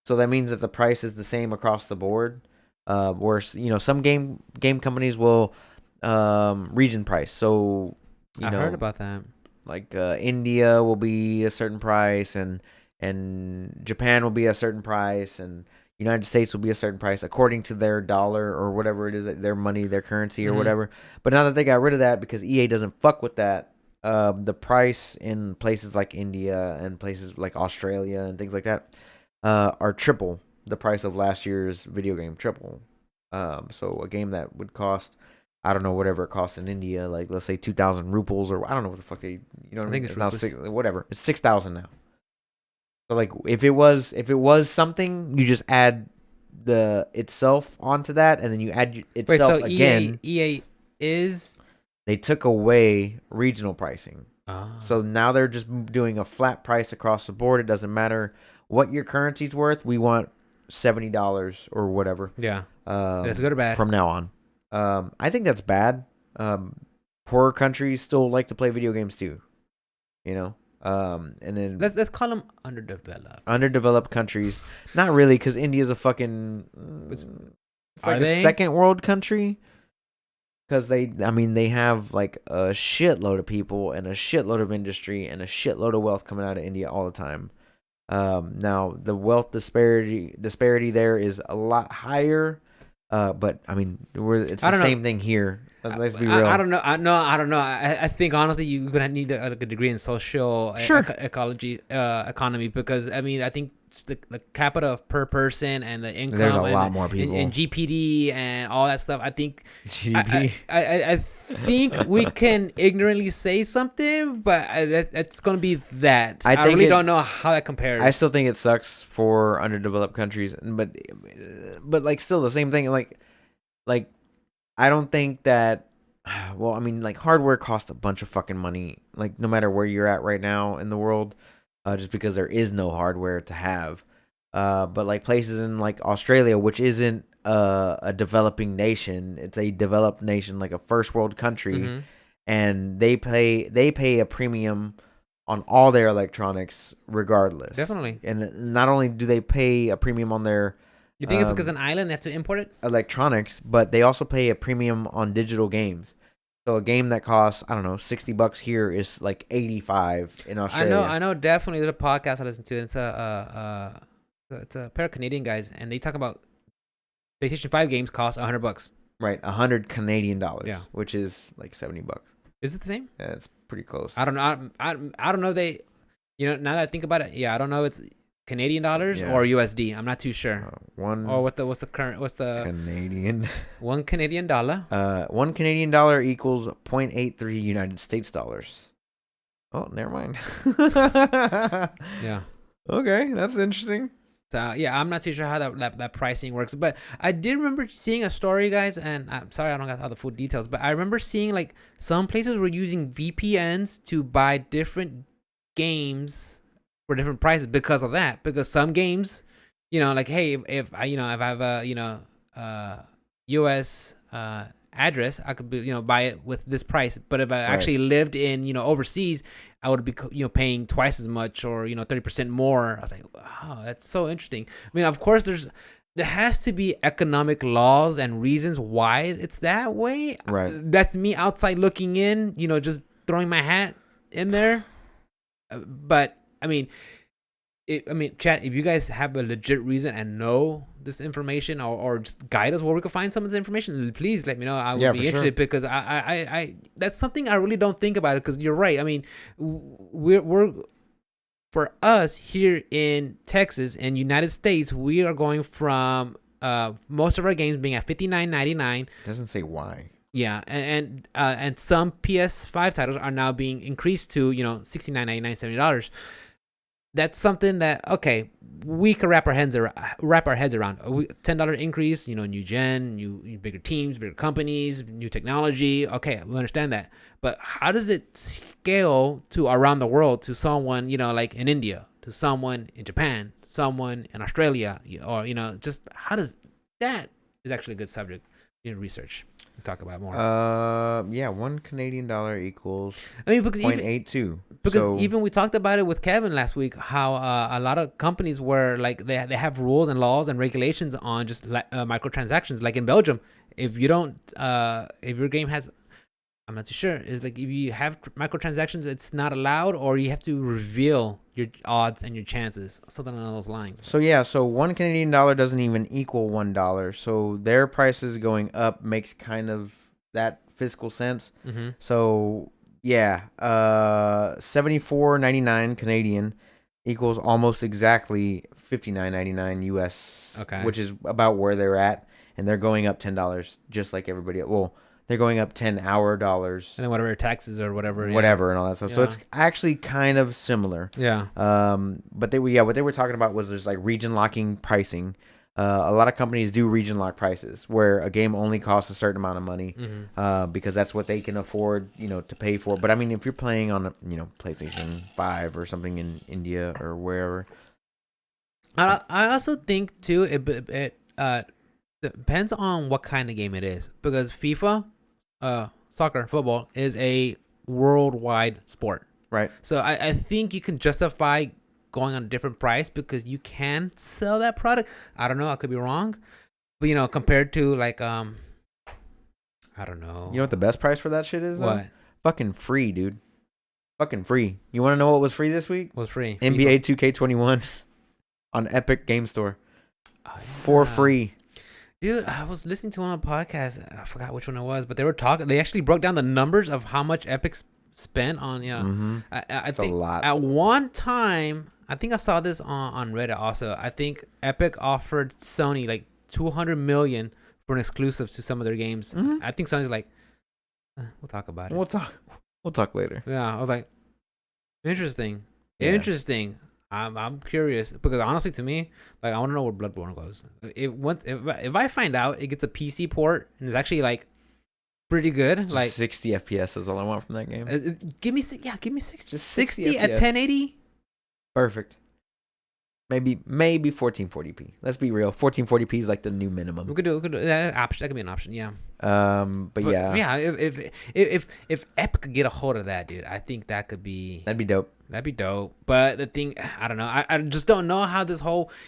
So that means that the price is the same across the board. Where some game companies will region price. So I heard about that. like India will be a certain price, and Japan will be a certain price, and United States will be a certain price according to their dollar or whatever it is, their money, their currency or Mhm. whatever. But now that they got rid of that because EA doesn't fuck with that, the price in places like India and places like Australia and things like that are triple the price of last year's video game. Triple. So a game that would cost, I don't know, whatever it costs in India, like let's say 2,000 rupees, or I don't know what the fuck they, you know what I mean? think it's now rupees. whatever. It's 6,000 now. So like if it was something, you just add the itself onto that, and then you add Wait, so itself again. EA is. They took away regional pricing. Oh. So now they're just doing a flat price across the board. It doesn't matter what your currency's worth. We want $70 or whatever. Yeah. That's good or bad? From now on. I think that's bad. Poorer countries still like to play video games too. You know? And then let's call them underdeveloped countries. Not really, because India's a fucking it's like a second world country. Because they have like a shitload of people and a shitload of industry and a shitload of wealth coming out of India all the time. Now the wealth disparity there is a lot higher. But I mean, it's the same thing here. Let's be real. I don't know. I think honestly, you're gonna need a degree in social ecology, economy, because I mean, I think just the capita per person and the income. There's a lot more people. And GPD and all that stuff. I think GDP. I think we can ignorantly say something, but that's gonna be that. I really don't know how that compares. I still think it sucks for underdeveloped countries, but like still the same thing. Like I don't think that. Well, I mean, like hardware costs a bunch of fucking money. Like no matter where you're at right now in the world. Just because there is no hardware to have. But like places in like Australia, which isn't a developing nation, it's a developed nation, like a first world country, and they pay a premium on all their electronics regardless. Definitely. And not only do they pay a premium on their you think it's because an island they have to import it? Electronics, but they also pay a premium on digital games. So a game that costs, I don't know, $60 here is like 85 in Australia. I know. Definitely, there's a podcast I listen to. And it's a pair of Canadian guys, and they talk about PlayStation 5 games cost $100. Right, 100 Canadian dollars. Yeah, which is like $70. Is it the same? Yeah, it's pretty close. I don't know. I don't know. They, now that I think about it, yeah, I don't know. It's Canadian dollars or USD. I'm not too sure. What's the Canadian? $1 Canadian dollar. $1 Canadian dollar equals 0.83 United States dollars. Oh, never mind. Yeah. Okay, that's interesting. So yeah, I'm not too sure how that pricing works, but I did remember seeing a story, guys, and I'm sorry I don't got all the full details, but I remember seeing like some places were using VPNs to buy different games for different prices because of that. Because some games, like hey, if I have a US address, I could buy it with this price. But if I actually lived in overseas, I would be paying twice as much or 30% more. I was like, wow, that's so interesting. I mean, of course, there has to be economic laws and reasons why it's that way. Right. That's me outside looking in, just throwing my hat in there. But I mean, chat, if you guys have a legit reason and know this information or just guide us where we can find some of this information, please let me know. I would be interested because I that's something I really don't think about it, because you're right. I mean, we're for us here in Texas and United States, we are going from most of our games being at $59.99. Doesn't say why. Yeah, and some PS5 titles are now being increased to $69.99, $70. That's something that we can wrap our heads around. $10 increase, new gen, new bigger teams, bigger companies, new technology. Okay, we understand that, but how does it scale to around the world to someone like in India, to someone in Japan, someone in Australia, or just how does that is actually a good subject in research. We'll talk about more. $1 Canadian dollar equals because 0.82. Because even we talked about it with Kevin last week, how a lot of companies where like they have rules and laws and regulations on just microtransactions. Like in Belgium, if you don't, if your game has, I'm not too sure. It's like if you have microtransactions, it's not allowed, or you have to reveal your odds and your chances, something along those lines. So $1 Canadian dollar doesn't even equal $1. So their prices going up makes kind of that fiscal sense. Mm-hmm. So yeah, $74.99 Canadian equals almost exactly $59.99 US. Okay, which is about where they're at, and they're going up $10 just like everybody else. Well, they're going up 10-hour dollars. And then whatever taxes or whatever. Whatever and all that stuff. So it's actually kind of similar. Yeah. But what they were talking about was there's like region locking pricing. A lot of companies do region lock prices where a game only costs a certain amount of money because that's what they can afford, to pay for. But I mean, if you're playing on a, PlayStation 5 or something in India or wherever. I also think too it depends on what kind of game it is, because FIFA, soccer, football is a worldwide sport. Right. So I think you can justify going on a different price because you can sell that product. I don't know. I could be wrong. But, compared to like, I don't know. You know what the best price for that shit is? What? Though? Fucking free, dude. Fucking free. You want to know what was free this week? Was free? NBA 2K21 on Epic Game Store. For free. Dude, I was listening to one podcast. I forgot which one it was, but they were talking. They actually broke down the numbers of how much Epic spent on. I think a lot. At one time, I think I saw this on Reddit also. I think Epic offered Sony like $200 million for an exclusive to some of their games. I think Sony's like, we'll talk about it. We'll talk later. Yeah, I was like, interesting. I'm curious because honestly, to me, like I want to know where Bloodborne goes. If I find out it gets a PC port and it's actually like pretty good, just like 60 FPS is all I want from that game. Give me 60. Just 60 at FPS. 1080. Perfect. Maybe 1440p. Let's be real. 1440p is like the new minimum. We could do that option. That could be an option. Yeah. But yeah. If Epic could get a hold of that, dude, I think that'd be dope. That'd be dope. But the thing, I don't know. I just don't know how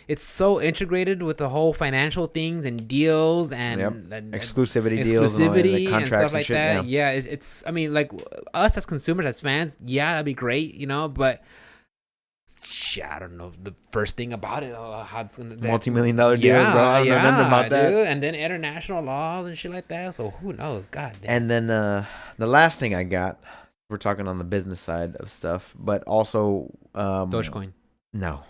it's so integrated with the whole financial things and deals and exclusivity deals and, contracts and stuff like shit, that. Yeah, it's. I mean, like us as consumers, as fans, yeah, that'd be great, but. I don't know the first thing about it. How it's gonna multi-million-dollar deals, bro. I remember about that. Dude. And then international laws and shit like that. So who knows? God damn. And then the last thing I got, we're talking on the business side of stuff, but also Dogecoin. No,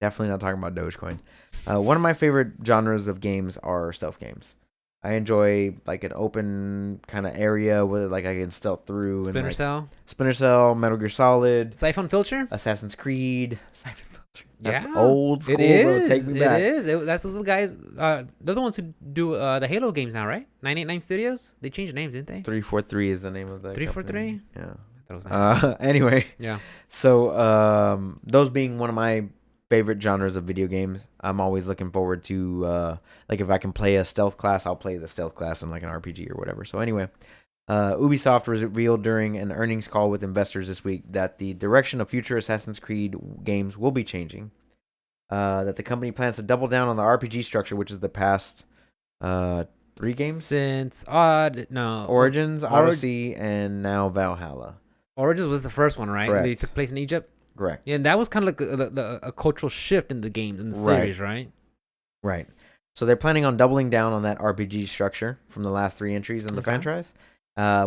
definitely not talking about Dogecoin. One of my favorite genres of games are stealth games. I enjoy like an open kind of area where like I can stealth through. Splinter Cell, Metal Gear Solid, Siphon Filter, Assassin's Creed, Siphon Filter. That's yeah, old school. It is. Bro. Take me back. It is. That's those guys. They're the ones who do the Halo games now, right? 989 Studios. They changed the names, didn't they? 343 is the name of that. 343. Yeah. Anyway. Yeah. So those being one of my favorite genres of video games, I'm always looking forward to like if I can play a stealth class, I'll play the stealth class in like an RPG or whatever. So anyway, Ubisoft revealed during an earnings call with investors this week that the direction of future Assassin's Creed games will be changing. That the company plans to double down on the RPG structure, which is the past 3 games since Origins, Odyssey, and now Valhalla. Origins was the first one, right? Correct. They took place in Egypt. Correct. Yeah, and that was kind of like a cultural shift in the games, in the series, right? Right. So they're planning on doubling down on that RPG structure from the last 3 entries in the franchise,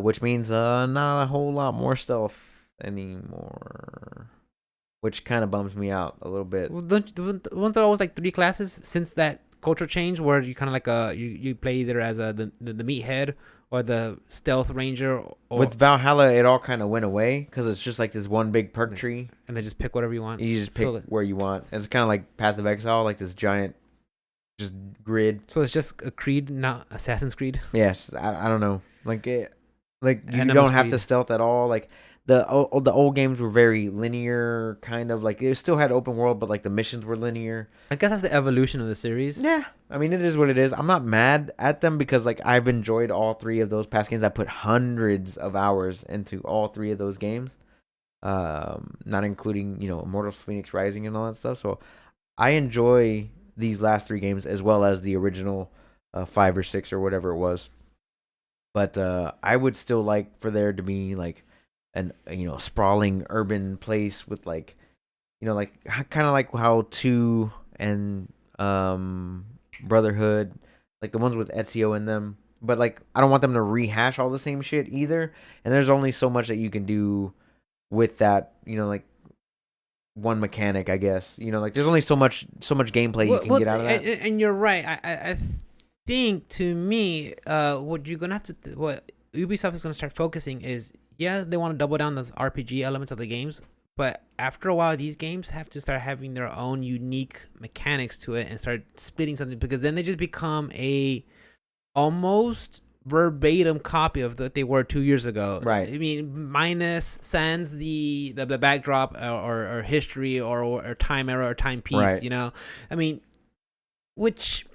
which means not a whole lot more stuff anymore, which kind of bums me out a little bit. Well, weren't there always like 3 classes since that cultural change where you kind of like you play either as the meathead or the stealth ranger? With Valhalla, it all kind of went away because it's just like this one big perk tree. And then just pick whatever you want. You just pick where you want. It's kind of like Path of Exile, like this giant just grid. So it's just a Creed, not Assassin's Creed? Yes. I don't know. Like you don't have to stealth at all. Like the old games were very linear, kind of like it still had open world, but like the missions were linear. I guess that's the evolution of the series. Yeah, I mean it is what it is. I'm not mad at them because like I've enjoyed all 3 of those past games. I put hundreds of hours into all 3 of those games, not including Immortals Phoenix Rising and all that stuff. So I enjoy these last 3 games as well as the original 5 or 6 or whatever it was. But I would still like for there to be like an sprawling urban place with like like kind of like how 2 and Brotherhood, like the ones with Ezio in them, but like I don't want them to rehash all the same shit either, and there's only so much that you can do with that like one mechanic, I guess. Like there's only so much gameplay you can get out of that. And you're right. I think to me, what you're gonna have to Ubisoft is going to start focusing is, yeah, they want to double down those RPG elements of the games, but after a while, these games have to start having their own unique mechanics to it and start splitting something, because then they just become a almost verbatim copy of what they were 2 years ago. Right. I mean, minus sans the backdrop or history or time era or time piece. Right. You know, I mean, which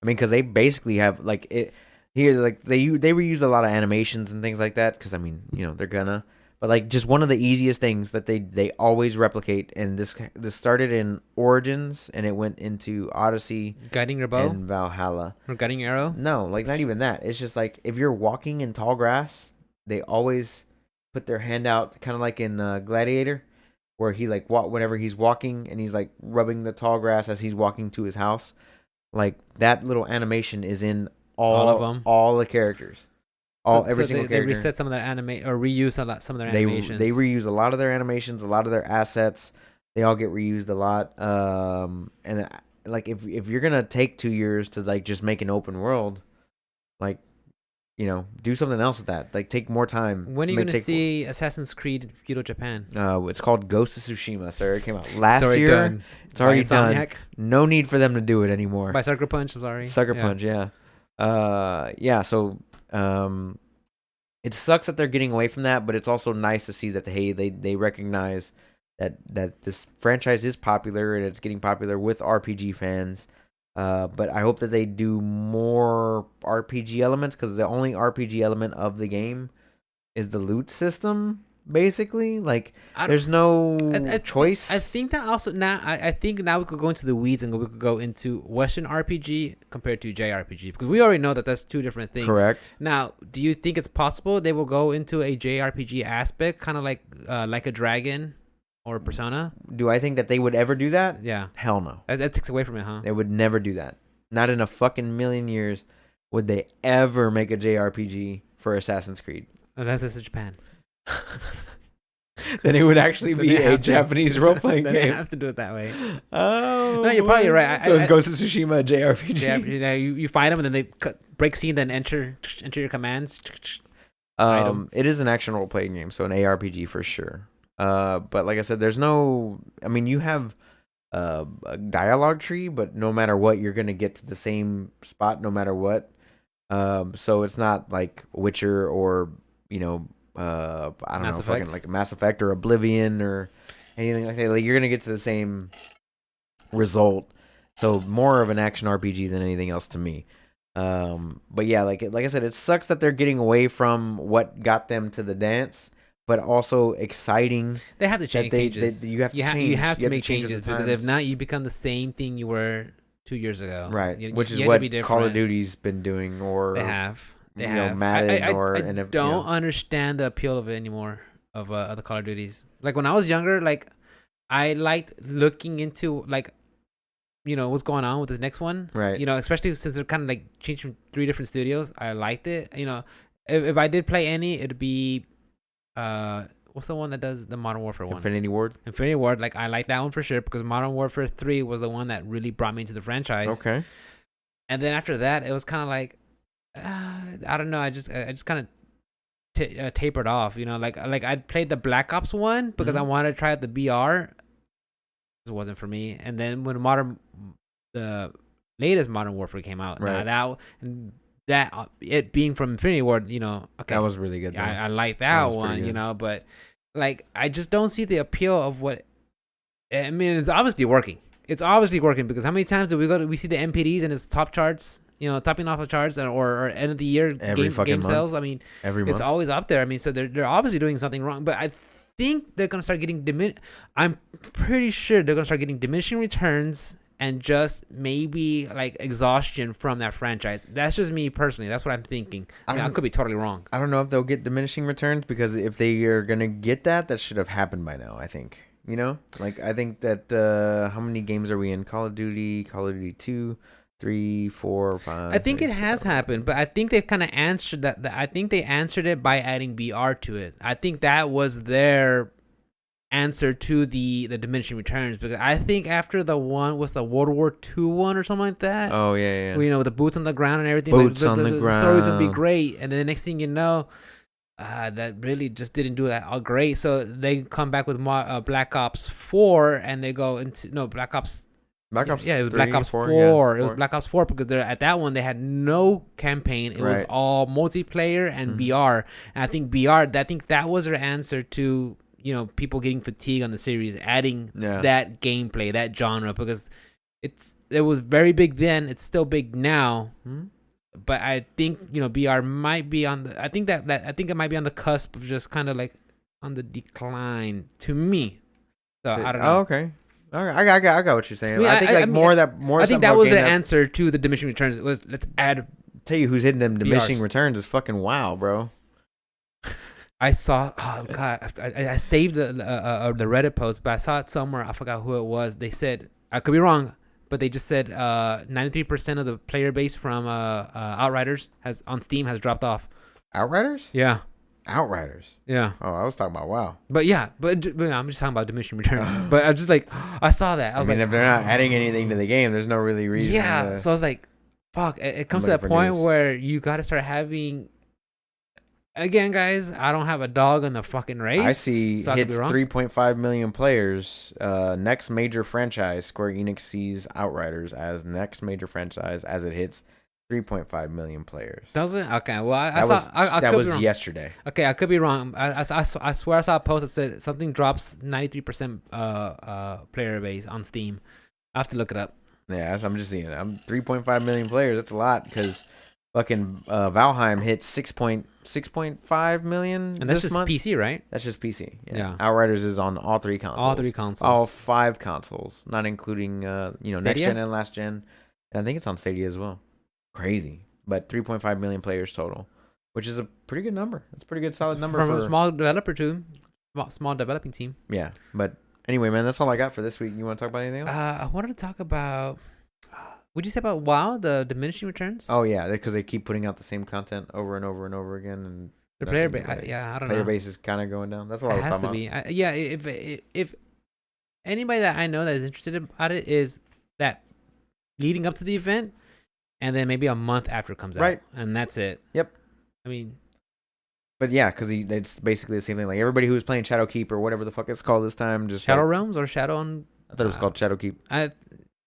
I mean, because they basically have like it here, like they reuse a lot of animations and things like that. Because I mean, you know, they're gonna, but like just one of the easiest things that they always replicate, and this started in Origins and it went into Odyssey, guiding your bow and Valhalla, or guiding your arrow. No, like not even that. It's just like if you're walking in tall grass, they always put their hand out, kind of like in Gladiator, where he like whenever he's walking and he's like rubbing the tall grass as he's walking to his house. Like that little animation is in all of them, all the characters, every single character. They reset some of their or reuse some of their animations. They reuse a lot of their animations, a lot of their assets. They all get reused a lot. And like if you're gonna take 2 years to like just make an open world, like, you know, do something else with that. Like take more time. When are you gonna see Assassin's Creed Feudal Japan? It's called Ghost of Tsushima, sir. It came out last year. Done. It's already done. No need for them to do it anymore. By Sucker Punch, I'm sorry. Sucker Punch, yeah. Yeah. So, it sucks that they're getting away from that, but it's also nice to see that they recognize that this franchise is popular and it's getting popular with RPG fans. But I hope that they do more RPG elements, because the only RPG element of the game is the loot system. Basically, like there's no choice. I think that also now. I think now we could go into the weeds and we could go into Western RPG compared to JRPG, because we already know that that's two different things. Correct. Now, do you think it's possible they will go into a JRPG aspect, kind of like a Dragon or Persona? Do I think that they would ever do that? Yeah. Hell no. That takes away from it, huh? They would never do that. Not in a fucking million years would they ever make a JRPG for Assassin's Creed. Unless it's Japan. Then it would actually be a Japanese role-playing game. They have to do it that way. Oh. No, you're probably right. So it's Ghost of Tsushima, a JRPG. You find them and then they break scene, then enter your commands. It is an action role-playing game, so an ARPG for sure. But like I said, there's no... I mean, you have a dialogue tree, but no matter what, you're going to get to the same spot no matter what. So it's not like Witcher or, you know... I don't know, fucking like Mass Effect or Oblivion or anything like that. Like, you're gonna get to the same result. So more of an action RPG than anything else to me. But yeah, like I said, it sucks that they're getting away from what got them to the dance, but also exciting. They have to change changes. You have to make changes, because if not, you become the same thing you were 2 years ago. Right, which is what Call of Duty's been doing, or they have. Madden I don't understand the appeal of it anymore, of the Call of Duties. Like when I was younger, like I liked looking into like, you know, what's going on with this next one, right? You know, especially since they're kind of like changed from 3 different studios. I liked it. You know, if I did play any, it'd be what's the one that does the Modern Warfare one? Infinity Ward. Like I like that one for sure, because Modern Warfare 3 was the one that really brought me into the franchise. Okay. And then after that, it was kind of like, I don't know. I just kind of tapered off. You know, like I played the Black Ops one because I wanted to try out the BR. It wasn't for me. And then when the latest Modern Warfare came out, right? That it being from Infinity Ward, you know, okay, that was really good. I like that one, you know, but like I just don't see the appeal of what. I mean, it's obviously working. Because how many times do we see the MPDs and it's top charts? You know, topping off the charts, or end of the year game sales. I mean, it's always up there. I mean, so they're obviously doing something wrong. But I think they're gonna start getting I'm pretty sure they're gonna start getting diminishing returns and just maybe like exhaustion from that franchise. That's just me personally. That's what I'm thinking. I could be totally wrong. I don't know if they'll get diminishing returns, because if they are gonna get that should have happened by now. I think. You know, like I think that how many games are we in? Call of Duty 2. 3, 4, 5. I think it has happened, but I think they've kind of answered that. I think they answered it by adding BR to it. I think that was their answer to the diminishing returns, because I think after the one was the World War II one or something like that. Oh yeah. You know, with the boots on the ground and everything. Boots on the ground. The story's gonna be great, and then the next thing you know, that really just didn't do that all great. So they come back with Black Ops 4, and they go into Black Ops. Yeah, it was 3, Black Ops 4. Yeah, it was Black Ops 4 because at that one they had no campaign. It was all multiplayer and BR. And I think that was their answer to people getting fatigued on the series, adding that gameplay, that genre, because it was very big then. It's still big now. But I think BR might be on the. I think it might be on the cusp of just kind of like on the decline to me. So I don't know. Oh, okay. All right, I got what you're saying. I think more. I think that was the answer to the diminishing returns. It was let's add. Tell you who's hitting them diminishing returns is fucking WoW, bro. I saw. Oh god, I saved the Reddit post, but I saw it somewhere. I forgot who it was. They said, I could be wrong, but they just said 93% of the player base from Outriders on Steam has dropped off. Outriders? Yeah. Outriders. Yeah. Oh, I was talking about WoW. But I'm just talking about diminishing returns. But I was just like, I saw that. I mean, if they're not adding anything to the game, there's no really reason. Yeah. So I was like, fuck. It comes to that point where you got to start having. Again, guys, I don't have a dog in the fucking race. I see hits 3.5 million players. Next major franchise, Square Enix sees Outriders as next major franchise as it hits 3.5 million players. Doesn't? Okay. Well, that was yesterday. Okay, I could be wrong. I swear I saw a post that said something drops 93% player base on Steam. I have to look it up. Yeah, I'm just seeing it. 3.5 million players. That's a lot because fucking Valheim hit 6.5 million. And that's this just month. PC, right? That's just PC. Yeah. Outriders is on all 3 consoles. All 3 consoles. All 5 consoles, not including next gen and last gen. And I think it's on Stadia as well. Crazy, but 3.5 million players total, which is a pretty good number. It's a pretty good solid number from a small developer too, small developing team. Yeah, but anyway, man, that's all I got for this week. You want to talk about anything else? I wanted to talk about. Would you say about WoW, the diminishing returns? Oh yeah, because they keep putting out the same content over and over and over again, and the player base. I don't know. Player base is kind of going down. That's all I was talking about. Yeah, if anybody that I know that is interested about it is that leading up to the event. And then maybe a month after it comes out. Right. And that's it. Yep. I mean. But yeah, because it's basically the same thing. Like everybody who was playing Shadowkeep or whatever the fuck it's called this time. Just Shadow Realms or Shadow on. I thought it was called Shadowkeep.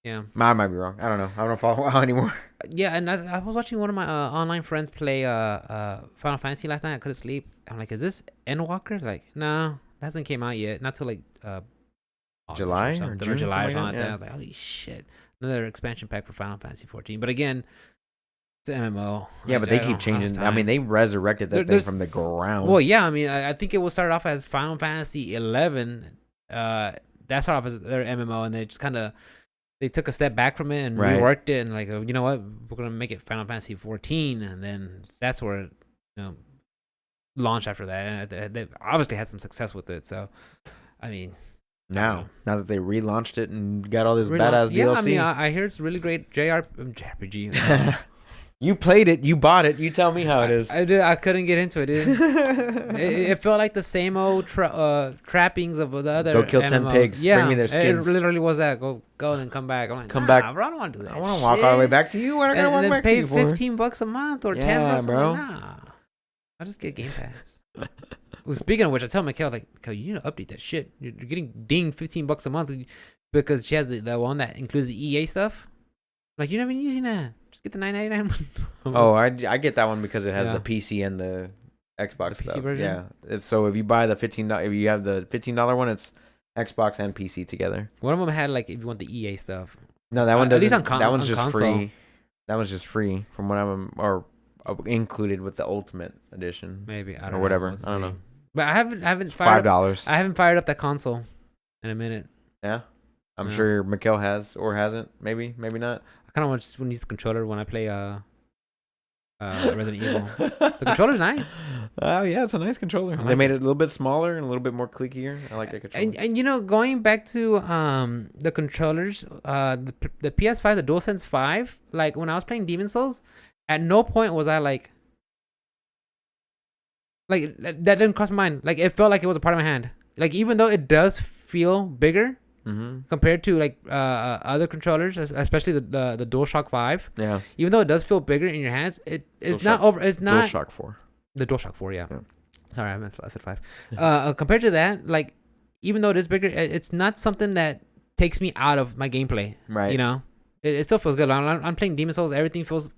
Yeah. I might be wrong. I don't know. I don't follow WoW anymore. Yeah, and I was watching one of my online friends play Final Fantasy last night. I couldn't sleep. I'm like, is this Endwalker? Like, no, that hasn't came out yet. Not till like July or June? July or something like that. I was like, holy shit. Another expansion pack for Final Fantasy 14. But again, it's an MMO. Yeah, but they keep changing. I mean, they resurrected that thing from the ground. Well, yeah. I mean, I think it will start off as Final Fantasy 11. That started off as their MMO, and they just kind of they took a step back from it and reworked it, and like, you know what, we're gonna make it Final Fantasy 14, and then that's where it, launched after that. And they've obviously had some success with it. So, I mean. Now that they relaunched it and got all this badass DLC. Yeah, I mean, I hear it's really great JRPG. You played it, you bought it. You tell me how it is. I did. I couldn't get into it. It felt like the same old trappings of the other. Go kill MMOs. 10 pigs. Yeah, bring me their skins. It literally was that. Go and come back. I'm like, come back. Bro, I don't want to do that. I want to walk all the way back to you. What I gotta walk back to you for? Pay $15 a month or $10, bro. Like, nah, I'll just get Game Pass. Well, speaking of which, I tell Mikhail, like, Mikhail, you need to update that shit. You're getting dinged $15 a month because she has the one that includes the EA stuff. Like, you're not even using that. Just get the $9.99. Oh, I get that one because it has the PC and the Xbox the PC stuff. version? Yeah. So if you buy the $15, if you have the $15 one, it's Xbox and PC together. One of them had like if you want the EA stuff. No, that one doesn't. At least that one's just console. free. That one's just free from what I'm included with the Ultimate Edition. Maybe I don't or whatever. know. I don't know. But I haven't fired $5. I haven't fired up that console in a minute. Yeah, I'm sure Mikhail has or hasn't. Maybe not. I kind of want to use the controller when I play Resident Evil. The controller's nice. Oh yeah, it's a nice controller. They made it a little bit smaller and a little bit more clickier. I like that controller. And going back to the controllers, the PS5, the DualSense 5, like when I was playing Demon Souls, at no point was I like that didn't cross my mind. Like it felt like it was a part of my hand. Like even though it does feel bigger Mm-hmm. compared to like other controllers, especially the DualShock 5. Yeah. Even though it does feel bigger in your hands, it's not DualShock- over. It's not DualShock 4. the DualShock 4. Yeah. Yeah. Sorry, I said 5. Compared to that, like even though it is bigger, it's not something that takes me out of my gameplay. Right. You know, it still feels good. I'm playing Demon Souls. Everything feels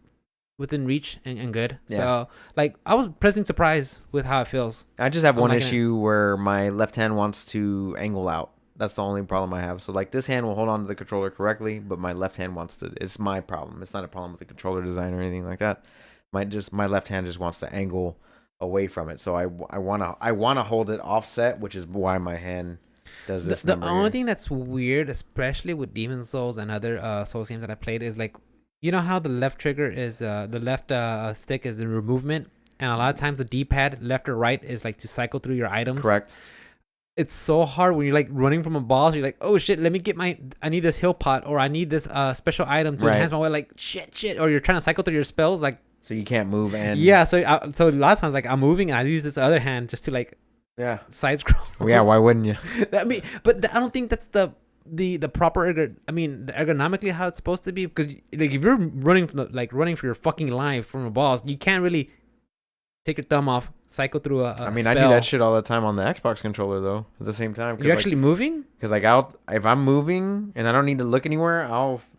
within reach and good. Yeah. So like I was pleasantly surprised with how it feels. I just have I'm one liking issue where my left hand wants to angle out. That's the only problem I have. So like this hand will hold on to the controller correctly, but my left hand wants to. It's my problem. It's not a problem with the controller design or anything like that. My left hand just wants to angle away from it. So I wanna hold it offset, which is why my hand does this. The only thing that's weird, especially with Demon Souls and other Souls games that I played, is like, you know how the left trigger is the left stick is the movement, and a lot of times the D-pad left or right is like to cycle through your items. Correct. It's so hard when you're like running from a boss. You're like, oh shit, let me get I need this heal pot, or I need this special item to enhance my way. Like shit, or you're trying to cycle through your spells, like. So you can't move and. Yeah, so a lot of times like I'm moving and I use this other hand just to like. Yeah. Side scroll. Yeah. Why wouldn't you? I mean, but I don't think that's the proper the ergonomically how it's supposed to be, because like if you're running running for your fucking life from a boss, you can't really take your thumb off, cycle through a I mean, spell. I do that shit all the time on the Xbox controller though. At the same time, You're actually moving? Because like if I'm moving and I don't need to look anywhere,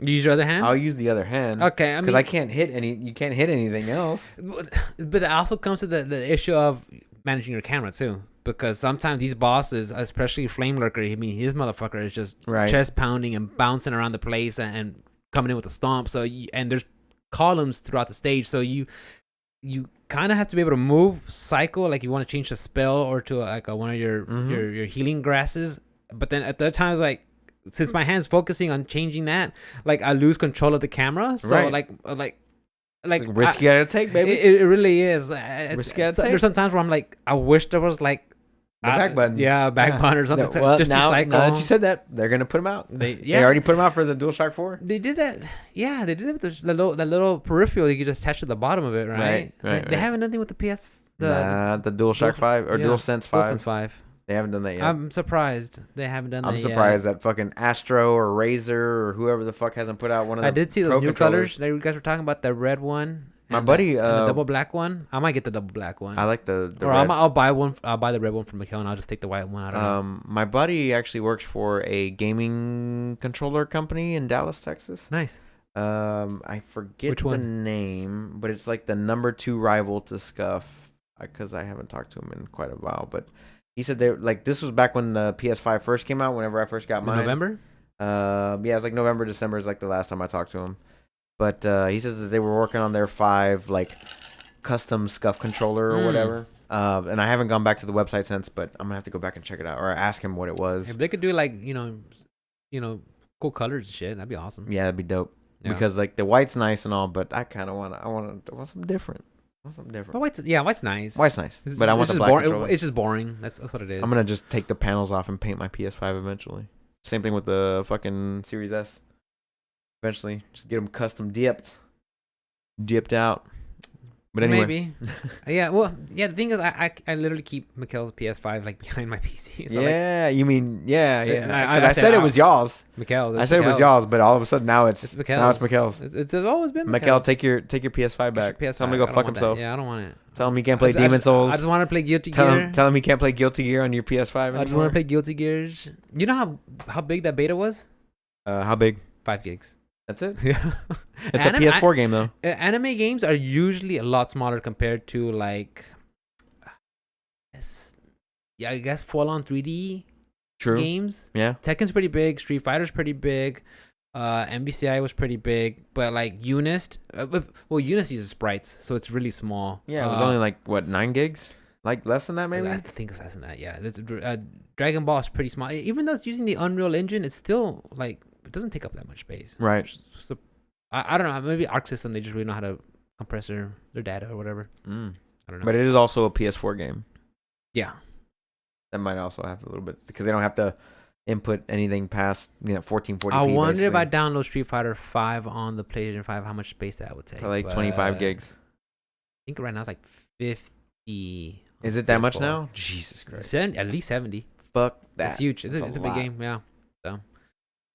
You use your other hand. I'll use the other hand. Okay, I mean, because I can't hit you can't hit anything else. But it also comes to the issue of managing your camera too. Because sometimes these bosses, especially Flame Lurker, I mean, his motherfucker is just chest pounding and bouncing around the place and coming in with a stomp. So and there's columns throughout the stage, so you kind of have to be able to move, cycle, like you want to change the spell or to like one of your healing grasses. But then at the times, like since my hand's focusing on changing that, like I lose control of the camera. So like it's risky to take, baby. It really is. Risky to take. There's some times where I'm like, I wish there was like. The back buttons. Yeah, back button or something. Well, just now, to cycle. Now that you said that, they're going to put them out. They already put them out for the DualShock 4? They did that. Yeah, they did it with the little peripheral you could just attach to the bottom of it, right? They haven't done anything with the PS. The DualShock 5 or DualSense 5. DualSense 5. They haven't done that yet. I'm surprised they haven't done that yet. I'm surprised that fucking Astro or Razer or whoever the fuck hasn't put out one of them. I did see those new colors that you guys were talking about, the red one. My buddy, and the double black one. I might get the double black one. I like the or red. I'll buy one. I'll buy the red one from Mikhail, and I'll just take the white one. I don't know. My buddy actually works for a gaming controller company in Dallas, Texas. Nice. I forget the name, but it's like the number 2 rival to Scuff, because I haven't talked to him in quite a while. But he said they like this was back when the PS5 first came out. Whenever I first got mine, November. Yeah, it's like November, December is like the last time I talked to him. But he says that they were working on their 5 like custom Scuff controller or whatever. And I haven't gone back to the website since, but I'm gonna have to go back and check it out or ask him what it was. If they could do like you know, cool colors and shit, that'd be awesome. Yeah, that'd be dope. Yeah. Because like the white's nice and all, but I kind of want something different. But white's nice. White's nice, but I want the black controller. It's just boring. That's what it is. I'm gonna just take the panels off and paint my PS5 eventually. Same thing with the fucking Series S. Eventually, just get them custom dipped out. But anyway, maybe. Yeah. Well, yeah. The thing is, I literally keep Mikhail's PS5 like behind my PC. So, yeah. You mean yeah. I said it was y'all's. Mikhail's. I said it was y'all's, but all of a sudden now it's Mikhail's. It's always been Mikhail. Mikhail's. Take your PS5 back. Tell him to go fuck himself. Yeah, I don't want it. Tell him he can't play Demon Souls. I just want to play Guilty Gear. Tell him he can't play Guilty Gear on your PS5 anymore. I just want to play Guilty Gears. You know how big that beta was? How big? 5 gigs. That's it? Yeah. It's a PS4 game, though. Anime games are usually a lot smaller compared to, like, I guess full-on 3D games. Yeah. Tekken's pretty big. Street Fighter's pretty big. MBCI was pretty big. But, like, Unist... Unist uses sprites, so it's really small. Yeah, it was only, like, 9 gigs? Like, less than that, maybe? I think it's less than that, yeah. Dragon Ball is pretty small. Even though it's using the Unreal Engine, it's still, like... It doesn't take up that much space. Right. So I don't know. Maybe Arc System, they just really know how to compress their data or whatever. I don't know. But it is also a PS4 game. Yeah. That might also have a little bit, because they don't have to input anything past 1440p. I wonder if I download Street Fighter 5 on the PlayStation 5, how much space that would take. Probably like 25 gigs. I think right now it's like 50. Is it that much now? Jesus Christ. At least 70. Fuck that. It's huge. It's a big lot. game. Yeah. So I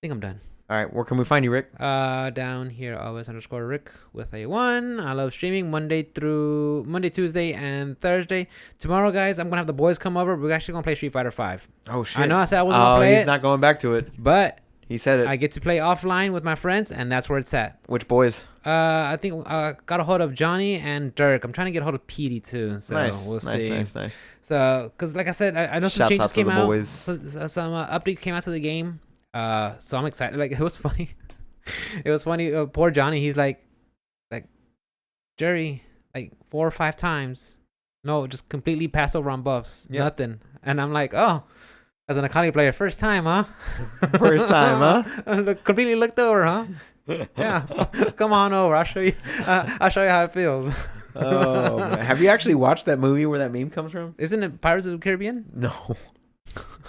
think I'm done. All right, where can we find you, Rick? Down here, always _ Rick with a 1. I love streaming Monday, Tuesday, and Thursday. Tomorrow, guys, I'm gonna have the boys come over. We're actually gonna play Street Fighter 5. Oh shit! I know I said I wasn't gonna play he's it, not going back to it. but He said it. I get to play offline with my friends, and that's where it's at. Which boys? I think got a hold of Johnny and Dirk. I'm trying to get a hold of Petey too. So we'll see. Nice. So, cause like I said, I know some Shouts changes out to came the out. boys. Some update came out to the game. So I'm excited. Like, it was funny. It was funny. Poor Johnny. He's like, Jerry, like 4 or 5 times. No, just completely passed over on buffs. Yep. Nothing. And I'm like, oh, as an Akali player, first time, huh? First time, huh? Completely looked over, huh? Yeah. Come on over. I'll show you. I'll show you how it feels. Oh, man. Have you actually watched that movie where that meme comes from? Isn't it Pirates of the Caribbean? No.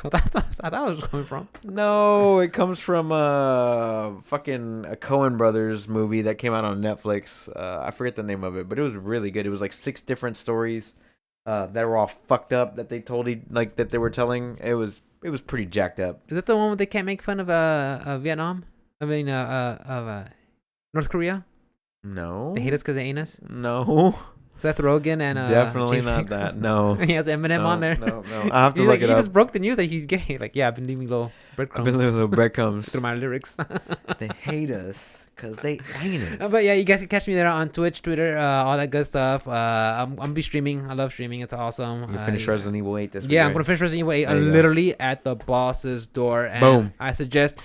That's what I thought it was coming from. No, it comes from fucking a Coen Brothers movie that came out on Netflix. I forget the name of it, but it was really good. It was like 6 different stories that were all fucked up that they told that they were telling. It was pretty jacked up. Is that the one where they can't make fun of Vietnam? I mean, North Korea? No. They hate us because they ain't us? No. Seth Rogen and Definitely James not Franco. that. No. He has Eminem on there. No. I have to He's look like, it he up. just broke the news that he's gay. Like, yeah, I've been leaving little breadcrumbs. I've been leaving little breadcrumbs. through my lyrics. They hate us because they ain't us. But yeah, you guys can catch me there on Twitch, Twitter, all that good stuff. I'm gonna be streaming. I love streaming. It's awesome. You finish Resident Evil 8 this week. Yeah, right? I'm gonna finish Resident Evil 8. There you go. Literally at the boss's door. And Boom. I suggest,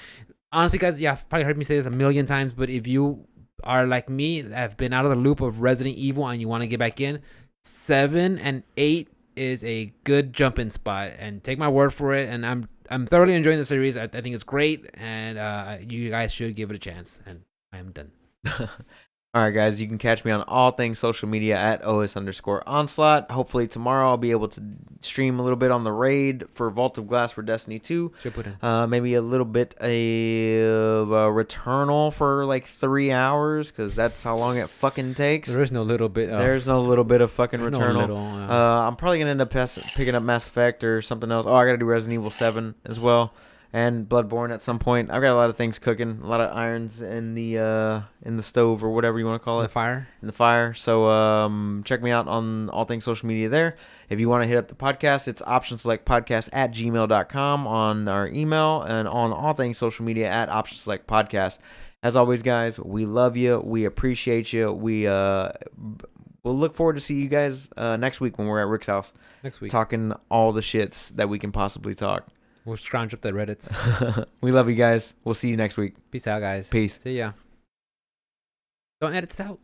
honestly, guys, yeah, I've probably heard me say this a million times, but if you are like me, that have been out of the loop of Resident Evil and you want to get back in, 7 and 8 is a good jumping spot. And take my word for it. And I'm thoroughly enjoying the series. I think it's great, and you guys should give it a chance. And I am done. All right, guys, you can catch me on all things social media at OS_onslaught. Hopefully tomorrow I'll be able to stream a little bit on the raid for Vault of Glass for Destiny 2. Should put in. Maybe a little bit of a Returnal for like 3 hours, because that's how long it fucking takes. There is no little bit. There's no little bit of fucking there's Returnal. no little, I'm probably going to end up picking up Mass Effect or something else. Oh, I got to do Resident Evil 7 as well. And Bloodborne at some point. I've got a lot of things cooking, a lot of irons in the stove or whatever you want to call it. the fire. In the fire. So check me out on all things social media there. If you want to hit up the podcast, it's optionselectpodcast@gmail.com on our email, and on all things social media at optionselectpodcast. As always, guys, we love you. We appreciate you. We'll look forward to see you guys next week when we're at Rick's house. Next week. Talking all the shits that we can possibly talk. We'll scrounge up the Reddits. We love you guys. We'll see you next week. Peace out, guys. Peace. See ya. Don't edit this out.